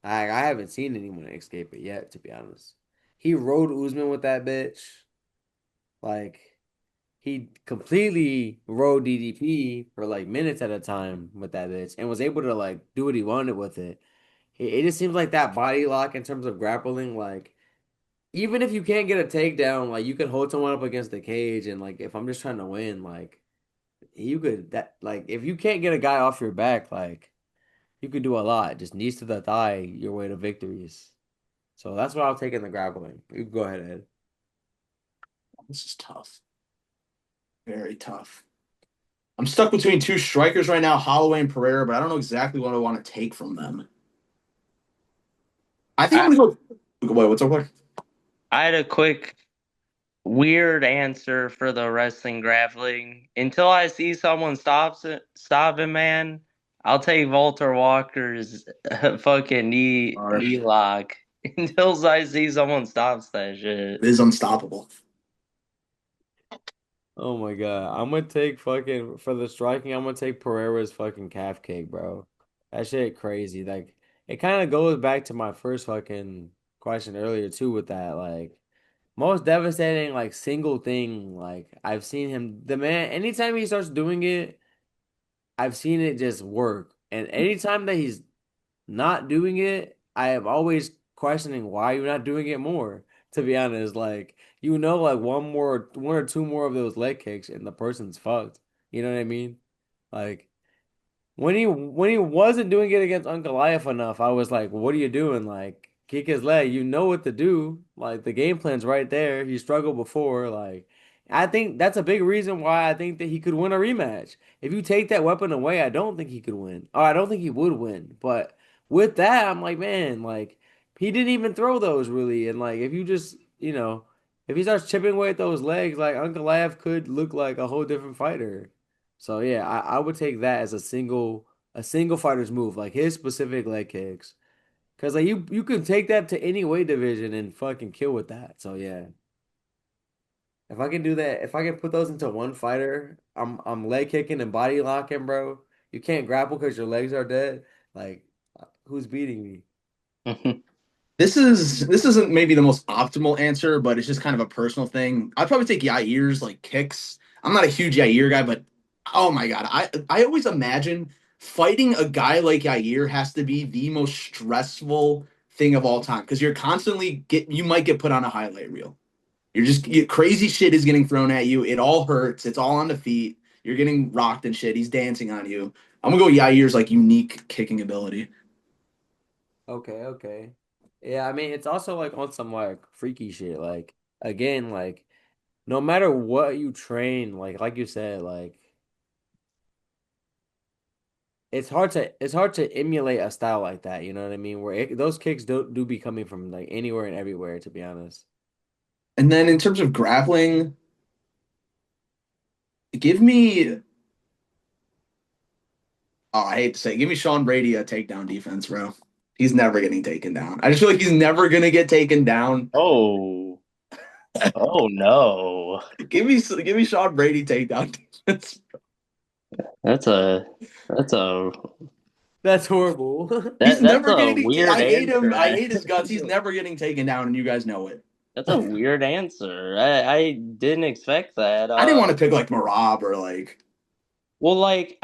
I haven't seen anyone escape it yet, to be honest. He rode Usman with that bitch. Like he completely rode DDP for like minutes at a time with that bitch and was able to like do what he wanted with it. It just seems like that body lock in terms of grappling, like even if you can't get a takedown, like you can hold someone up against the cage and like if I'm just trying to win, like you could that like if you can't get a guy off your back, like you could do a lot. Just knees to the thigh, your way to victories. So that's why I'll take in the grappling. You can go ahead, Ed. This is tough. Very tough. I'm stuck between two strikers right now, Holloway and Pereira, but I don't know exactly what I want to take from them. I think I I'm gonna go. Wait, what's up, Clark? I had a quick weird answer for the wrestling grappling. Until I see someone stop him, man, I'll take Walter Walker's fucking knee Gosh, lock until I see someone stops that shit. it is unstoppable. Oh my God. I'm gonna take fucking for the striking, I'm gonna take Pereira's fucking calf kick, bro. That shit crazy. Like it kind of goes back to my first fucking question earlier too with that. Like most devastating like single thing like I've seen him the man anytime he starts doing it, I've seen it just work. And anytime that he's not doing it, I am always questioning why you're not doing it more. To be honest, like like one or two more of those leg kicks, and the person's fucked. You know what I mean? Like when he wasn't doing it against Uncle Life enough, I was like, "What are you doing? Like kick his leg. You know what to do. Like the game plan's right there. He struggled before. Like I think that's a big reason why I think that he could win a rematch. If you take that weapon away, I don't think he could win. Or I don't think he would win. But with that, I'm like, man, like he didn't even throw those really. And like if you just, if he starts chipping away at those legs, like Ankalaev could look like a whole different fighter. So yeah, I would take that as a single fighter's move, like his specific leg kicks. Cause like you can take that to any weight division and fucking kill with that. So yeah. If I can do that, if I can put those into one fighter, I'm leg kicking and body locking, bro. You can't grapple because your legs are dead. Like, who's beating me? This isn't maybe the most optimal answer, but it's just kind of a personal thing. I'd probably take Yair's like kicks. I'm not a huge Yair guy, but oh my God, I always imagine fighting a guy like Yair has to be the most stressful thing of all time because you're constantly you might get put on a highlight reel. Crazy shit is getting thrown at you. It all hurts. It's all on the feet. You're getting rocked and shit. He's dancing on you. I'm gonna go Yair's like unique kicking ability. Okay, okay. Yeah, I mean it's also like on some like freaky shit. Like again, like no matter what you train, like you said, like it's hard to emulate a style like that. You know what I mean? Where those kicks do be coming from like anywhere and everywhere. To be honest. And then in terms of grappling, give me oh, I hate to say, give me Sean Brady a takedown defense, bro. He's never getting taken down. I just feel like he's never gonna get taken down. Oh, oh no. Give me Sean Brady takedown defense. That's a that's a That's horrible. He's that's never a getting. weird I hate him. I answer. hate his guts. He's never getting taken down, and you guys know it. That's a weird answer. I didn't expect that. I didn't want to pick like Merab or like Well, like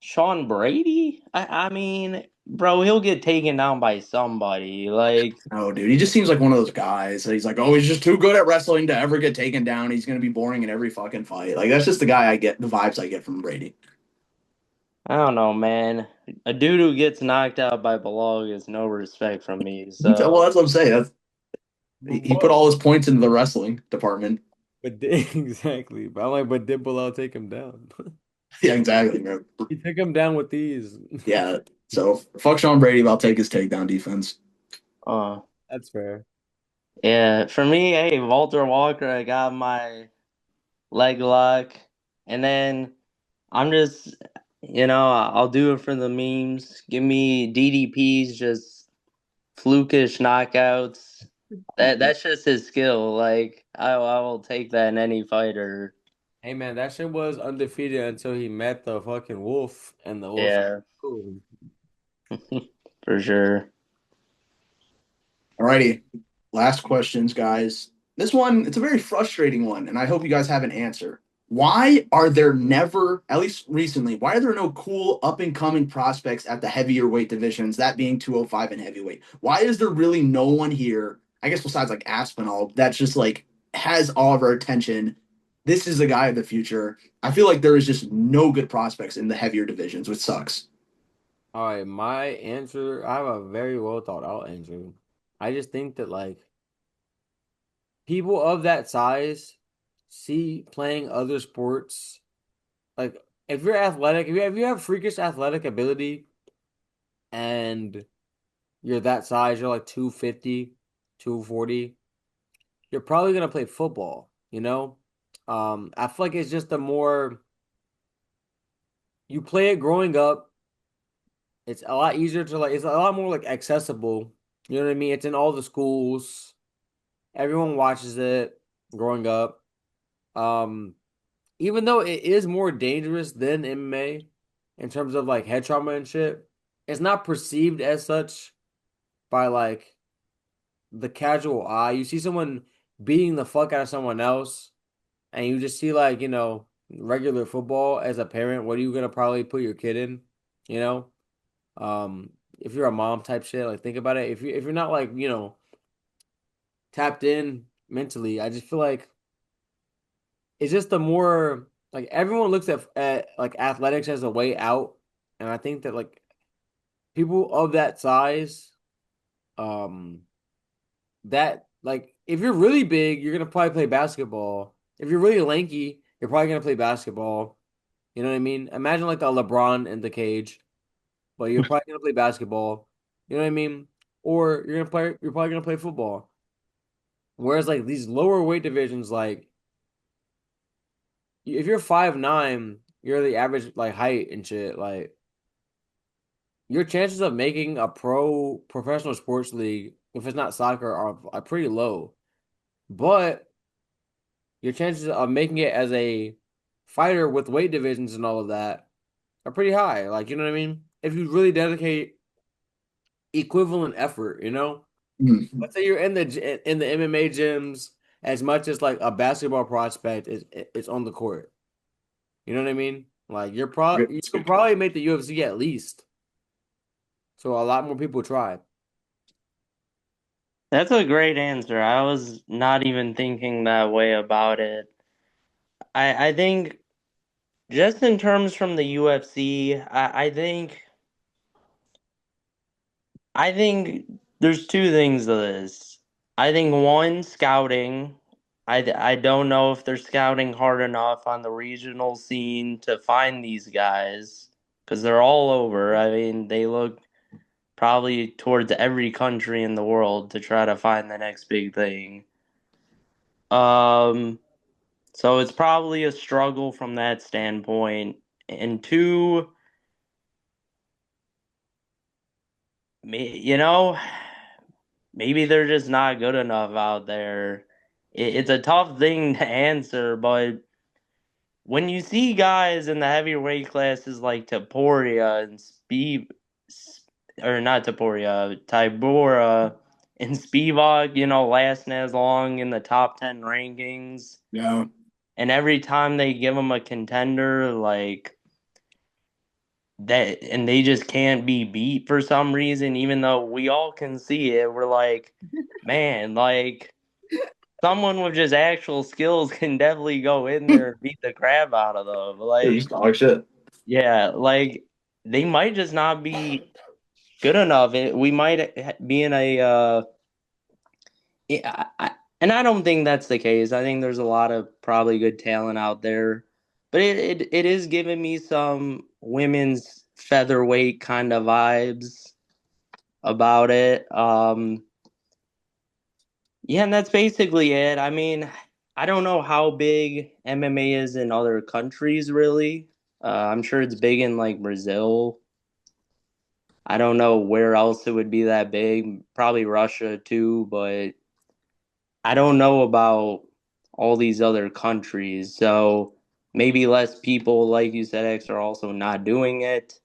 Sean Brady. I mean, bro, he'll get taken down by somebody. Like, oh, dude. He just seems like one of those guys. He's like, oh, he's just too good at wrestling to ever get taken down. He's gonna be boring in every fucking fight. Like that's just the guy I get. The vibes I get from Brady. I don't know, man. A dude who gets knocked out by Balog is no respect from me. Well, So, that's what I'm saying. He put But all his points into the wrestling department. exactly. But I'm like, but did Bilal take him down? Yeah, exactly, bro. He took him down with these. Yeah. So fuck Sean Brady. I'll take his takedown defense. uh, That's fair. yeah, for me, hey, Walter Walker, I got my leg lock, and then I'm just, I'll do it for the memes. Give me DDPs, just flukish knockouts. That's just his skill. Like I will take that in any fighter. Hey man, that shit was undefeated until he met the fucking wolf, and the wolf. Yeah, Ooh. for sure. Alrighty. Last questions, guys. This one, it's a very frustrating one, and I hope you guys have an answer. Why are there never, at least recently, why are there no cool up and coming prospects at the heavier weight divisions, that being 205 and heavyweight? Why is there really no one here, I guess besides like Aspinall, that's just like has all of our attention? This is the guy of the future. I feel like there is just no good prospects in the heavier divisions, which sucks. All right, my answer, I have a very well thought out answer. I just think that like people of that size see playing other sports like if you're athletic, if you have freakish athletic ability and you're that size, you're like 250, 240, you're probably gonna play football, you know? I feel like it's just the more you play it growing up, it's a lot easier to like it's a lot more like accessible. You know what I mean? It's in all the schools. Everyone watches it growing up. Um, Even though it is more dangerous than MMA in terms of like head trauma and shit, it's not perceived as such by like the casual eye. You see someone beating the fuck out of someone else, and you just see like, regular football as a parent, what are you gonna probably put your kid in? You know? If you're a mom type shit, like think about it. If you're not like, tapped in mentally, I just feel like it's just the more like everyone looks at like athletics as a way out, and I think that like people of that size, um, that Like if you're really big, you're gonna probably play basketball. If you're really lanky, you're probably gonna play basketball. You know what I mean? Imagine like a LeBron in the cage, but you're probably gonna play basketball. You know what I mean? Or you're probably gonna play football. Whereas like these lower weight divisions, like if you're 5'9", you're the average like height and shit, like your chances of making a professional sports league, if it's not soccer, are pretty low. But your chances of making it as a fighter with weight divisions and all of that are pretty high. Like, you know what I mean? If you really dedicate equivalent effort, you know? Mhm. Let's say you're in the MMA gyms as much as like a basketball prospect is on the court. You know what I mean? Like you It's a can good call. probably make the UFC at least. So a lot more people try. That's a great answer. I was not even thinking that way about it. I think just in terms from the UFC, I think there's two things to this. I think one, scouting. I don't know if they're scouting hard enough on the regional scene to find these guys because they're all over. I mean, they look probably towards every country in the world to try to find the next big thing. Um, so it's probably a struggle from that standpoint. And two, you know, maybe they're just not good enough out there. It's a tough thing to answer, but when you see guys in the heavyweight classes like Taporia and or not Taporia, Tybura and Spivak, lasting as long in the top 10 rankings, Yeah. and every time they give them a contender, like that, and they just can't be beat for some reason, even though we all can see it, we're like, man, like someone with just actual skills can definitely go in there and beat the crap out of them. They're just Like, dog shit. yeah, like they might just not be good enough. We might be in a, yeah, and I don't think that's the case. I think there's a lot of probably good talent out there, but it is giving me some women's featherweight kind of vibes about it. Yeah, and that's basically it. I mean, I don't know how big MMA is in other countries, really. I'm sure it's big in like Brazil. I don't know where else it would be that big. Probably Russia too, but I don't know about all these other countries. So maybe less people, like you said, X, are also not doing it.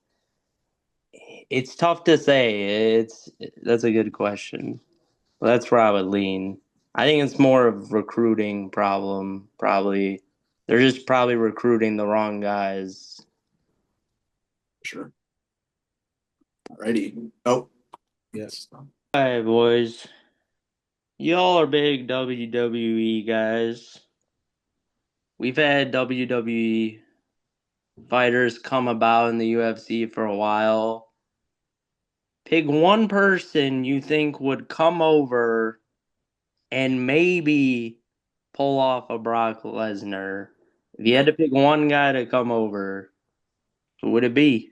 It's tough to say. That's a good question. Well, that's where I would lean. I think it's more of recruiting problem, probably. They're just probably recruiting the wrong guys. Sure. Alrighty. Oh, Yeah. yes. All right, boys. Y'all are big WWE guys. We've had WWE fighters come about in the UFC for a while. Pick one person you think would come over and maybe pull off a Brock Lesnar. If you had to pick one guy to come over, who would it be?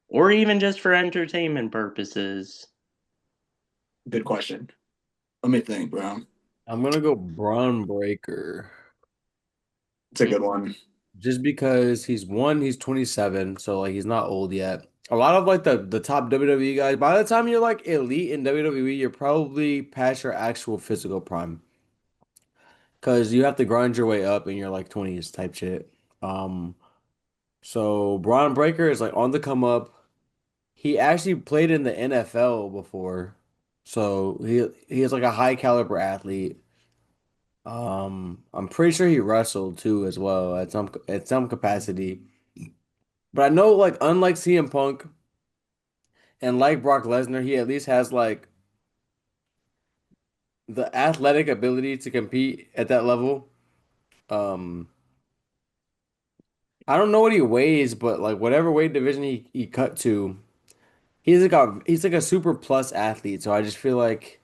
Or even just for entertainment purposes. Good question. Let me think, bro. I'm gonna go Braun Breaker. It's a good one. Just because he's 27, so like he's not old yet. A lot of like the top WWE guys, by the time you're like elite in WWE, you're probably past your actual physical prime. Because you have to grind your way up in your like 20s type shit. Um, so Braun Breaker is like on the come up. He actually played in the NFL before. So he is like a high caliber athlete. I'm pretty sure he wrestled too as well at some capacity. But I know like unlike CM Punk and like Brock Lesnar, he at least has like the athletic ability to compete at that level. Um, I don't know what he weighs, but like whatever weight division he cut to, he's like a super plus athlete. So I just feel like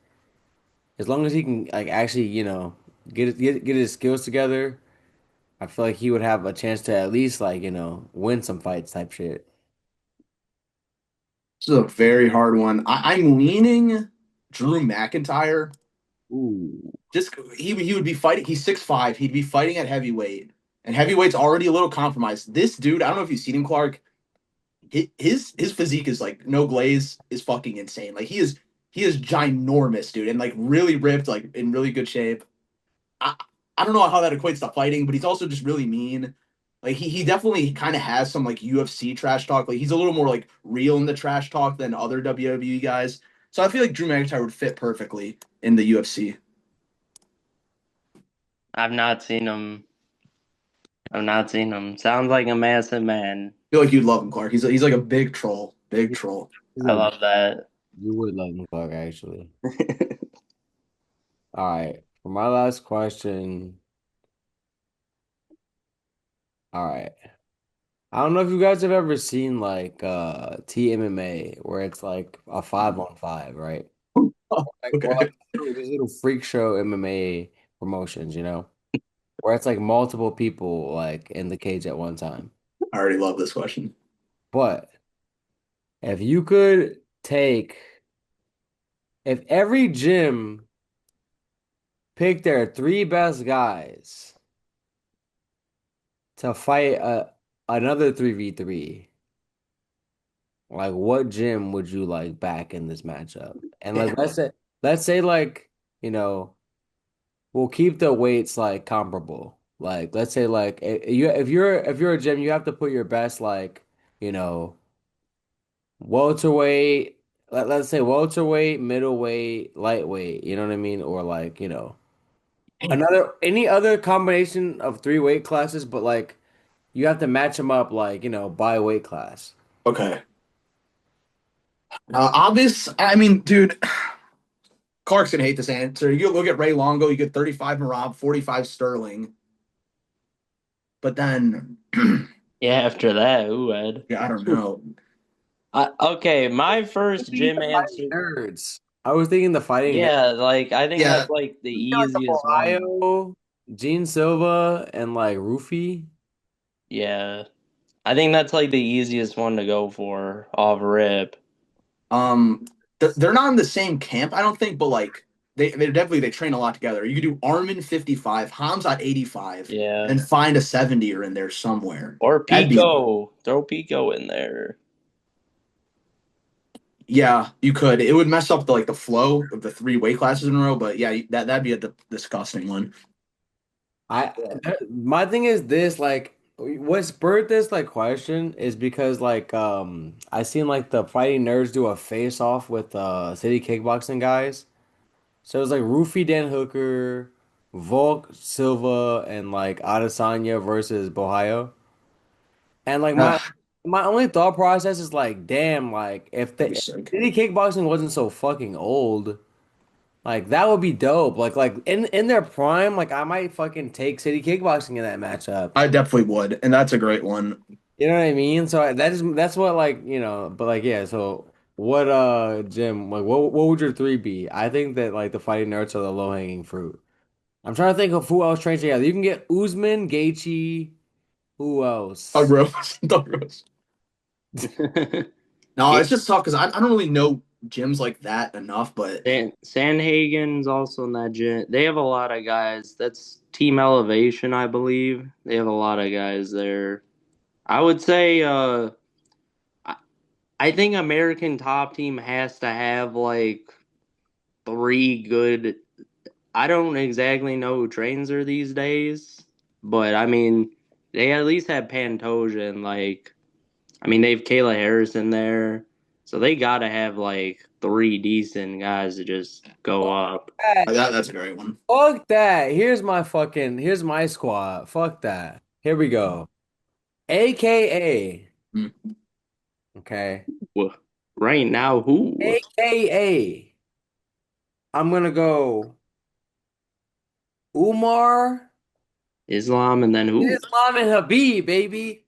as long as he can like actually, get his skills together, I feel like he would have a chance to at least like, win some fights type shit. This is a very hard one. I'm leaning Drew McIntyre. Ooh. Just he would be fighting. He's 6'5". He'd be fighting at heavyweight, and heavyweight's already a little compromised. This dude, I don't know if you've seen him, Clark. His physique is like no glaze is fucking insane. Like he is ginormous, dude, and like really ripped, like in really good shape. I I don't know how that equates to fighting, but he's also just really mean. Like he definitely kind of has some like UFC trash talk. Like he's a little more like real in the trash talk than other WWE guys. So I feel like Drew McIntyre would fit perfectly in the UFC. I've not seen him. I've not seen him. Sounds like a massive man. Feel like you'd love him, Clark. He's like a big troll, big troll. He's I a, love that. you would love McClung actually. All right. For my last question. All right. I don't know if you guys have ever seen like TMMA where it's like a 5-on-5, right? Like or Okay, like these little freak show MMA promotions, where it's like multiple people like in the cage at one time. I already love this question. But if you could take if every gym picked their three best guys to fight another 3v3, like what gym would you like back in this matchup? And like Damn. let's say like, you know, we'll keep the weights like comparable. Like let's say like if you're a gym, you have to put your best like, you know, welterweight, let's say welterweight, middleweight, lightweight, you know what I mean? Or like, another any other combination of three weight classes, but like you have to match them up like, by weight class. Okay. Obvious. I mean, dude, Clark's gonna hate this answer. You look at Ray Longo, you get 35 Merab, 45 Sterling, but then, Yeah, after that, ooh, Ed. yeah, I don't know. Okay, my I was first thinking gym the fighting answer. nerds. I was thinking the fighting nerds. Yeah, like I think Yeah, that's like the Like the easiest one. Ohio, Gene Silva, and like Rufy. Yeah, I think that's like the easiest one to go for off rip. um, they're not in the same camp, I don't think, but like they train a lot together. You could do Armin 55, Khamzat 85, Yeah, and find a 70er in there somewhere. or That'd be Pico. Throw Pico in there. Yeah, you could. It would mess up the flow of the three weight classes in a row, but yeah, that'd be a disgusting one. I my thing is this like what spurred this like question is because like I seen like the fighting nerds do a face off with city kickboxing guys. So it was like Rufy Dan Hooker, Volk Silva, and like Adesanya versus Bohayo. And like my Ah, my only thought process is like, damn, like that'd be if sick. city kickboxing wasn't so fucking old. Like that would be dope. Like in their prime, like I might fucking take City Kickboxing in that matchup. I definitely would, and that's a great one. You know what I mean? So that's what like, but like yeah, so what Jim, like what would your three be? I think that like the fighting nerds are the low-hanging fruit. I'm trying to think of who else trains together. You can get Usman, Gaethje, who Doug else? Rose, Doug Rose. No, it's just tough because I don't really know gyms like that enough, but Sanhagen's also in that gym. They have a lot of guys. That's Team Elevation, I believe. They have a lot of guys there. I would say, I I think American Top Team has to have like three good. I don't exactly know who trains her these days, but I mean, they at least have Pantoja and like, I mean, they have Kayla Harris in there, so they gotta have like three decent guys to just go Fuck up. that. that's a great one. Fuck that. Here's my squad. Fuck that. Here we go. AKA. Mm. Okay. Wha- Right now, who? AKA, I'm gonna go Umar, Islam and then who? Islam, and Habib, baby.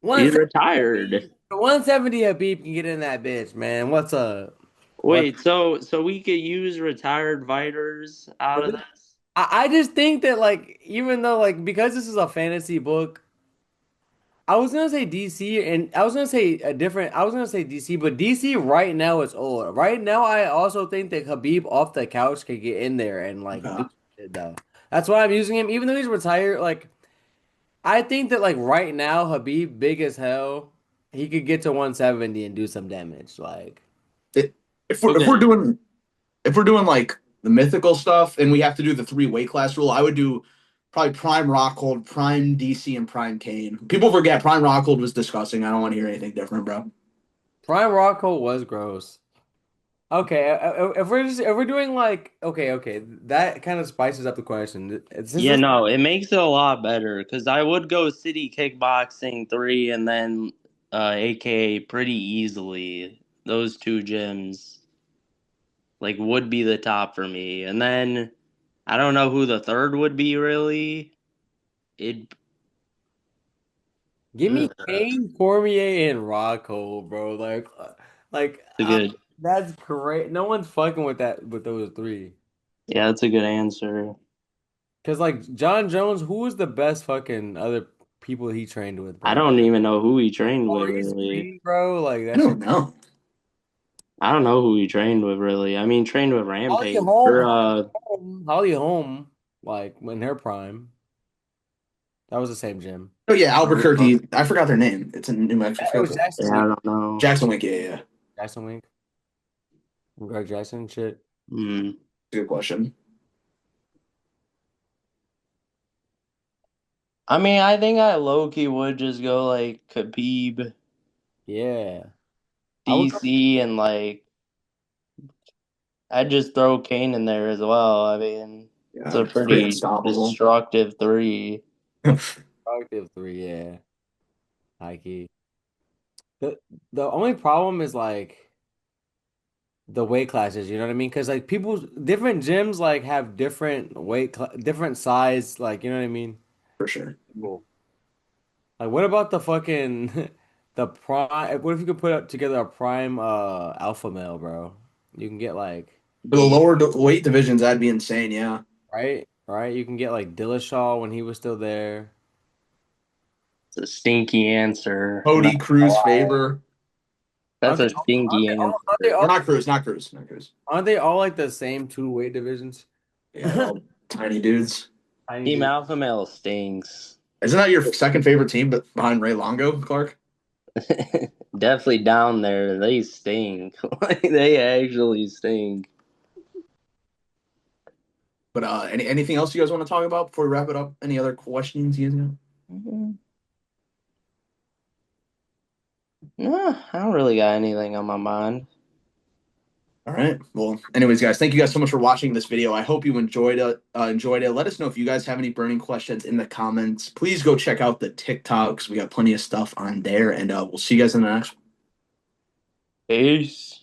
He's 170 retired. Habib. 170 Habib can get in that bitch, man. What's up? What? Wait, so we could use retired fighters out of this? I just think that like even though like because this is a fantasy book, I was gonna say DC and I was gonna say a different. I was gonna say DC, but DC right now is old. Right now, I also think that Khabib off the couch could get in there and like do Okay. shit though. That's why I'm using him, even though he's retired. Like I think that like right now, Khabib big as hell. He could get to 170 and do some damage. Like It, Okay. if we're doing like the mythical stuff and we have to do the three weight class rule, I would do probably Prime Rockhold, Prime DC, and Prime Kane. People forget Prime Rockhold was disgusting. I don't want to hear anything different, bro. Prime Rocco was gross. Okay, if we're doing like okay, that kind of spices up the question. Since Yeah, this no, it makes it a lot better because I would go City Kickboxing 3 and then AKA pretty easily. Those two gyms like would be the top for me. And then I don't know who the third would be really. It Give me Ugh, Kane, Cormier, and Rocco, bro. Like it's a good. that's great. No one's fucking with that with those three. Yeah, that's a good answer. Cause like John Jones, who was the best fucking other people he trained with, I bro? don't even know who he trained with Maurice really. Greene, bro. Like I that shit. don't know I don't know who he trained with really. I mean, trained with Holly Rampage or Holm, Holly Holm, like in her prime. That was the same gym. Oh yeah, Albuquerque. I forgot their name. It's in New Mexico. I It forgot was Jackson yeah, I Wink. don't know. Jackson Wink. Yeah, yeah, yeah. Jackson Wink. Greg Jackson shit. Hmm. Good question. I mean, I think I low key would just go like Khabib, Yeah. I would go DC, and like I'd just throw Kane in there as well. I mean, it's Yeah, a it's pretty pretty unstoppable. destructive three. Productive three, yeah. High key. The the only problem is like the weight classes, you know what I mean? Because like people, different gyms like have different different size, like you know what I mean? For sure. Cool. Like what about the fucking the prime? What if you could put up together a prime alpha male, bro? You can get like For the Yeah, lower weight divisions, that'd be insane. Yeah. right. You can get like Dillashaw when he was still there, it's a stinky answer. I'm not Cody, gonna Cruz, lie. Faber, That's a aren't stinky they all aren't they answer. or all not Cruz, not Cruz, not Cruz. aren't they all like the same two weight divisions? Yeah, they're all tiny dudes. Tiny Team dude. Alpha Male stinks. Isn't that your second favorite team, but behind Ray Longo, Clark? Definitely down there. They stink. Like they actually stink. But anything else you guys want to talk about before we wrap it up? Any other questions you guys got? Mhm. No, I don't really got anything on my mind. All right. Well, anyways, guys, thank you guys so much for watching this video. I hope you enjoyed it. Enjoyed it. Let us know if you guys have any burning questions in the comments. Please go check out the TikToks. We got plenty of stuff on there, and we'll see you guys in the next one. Peace.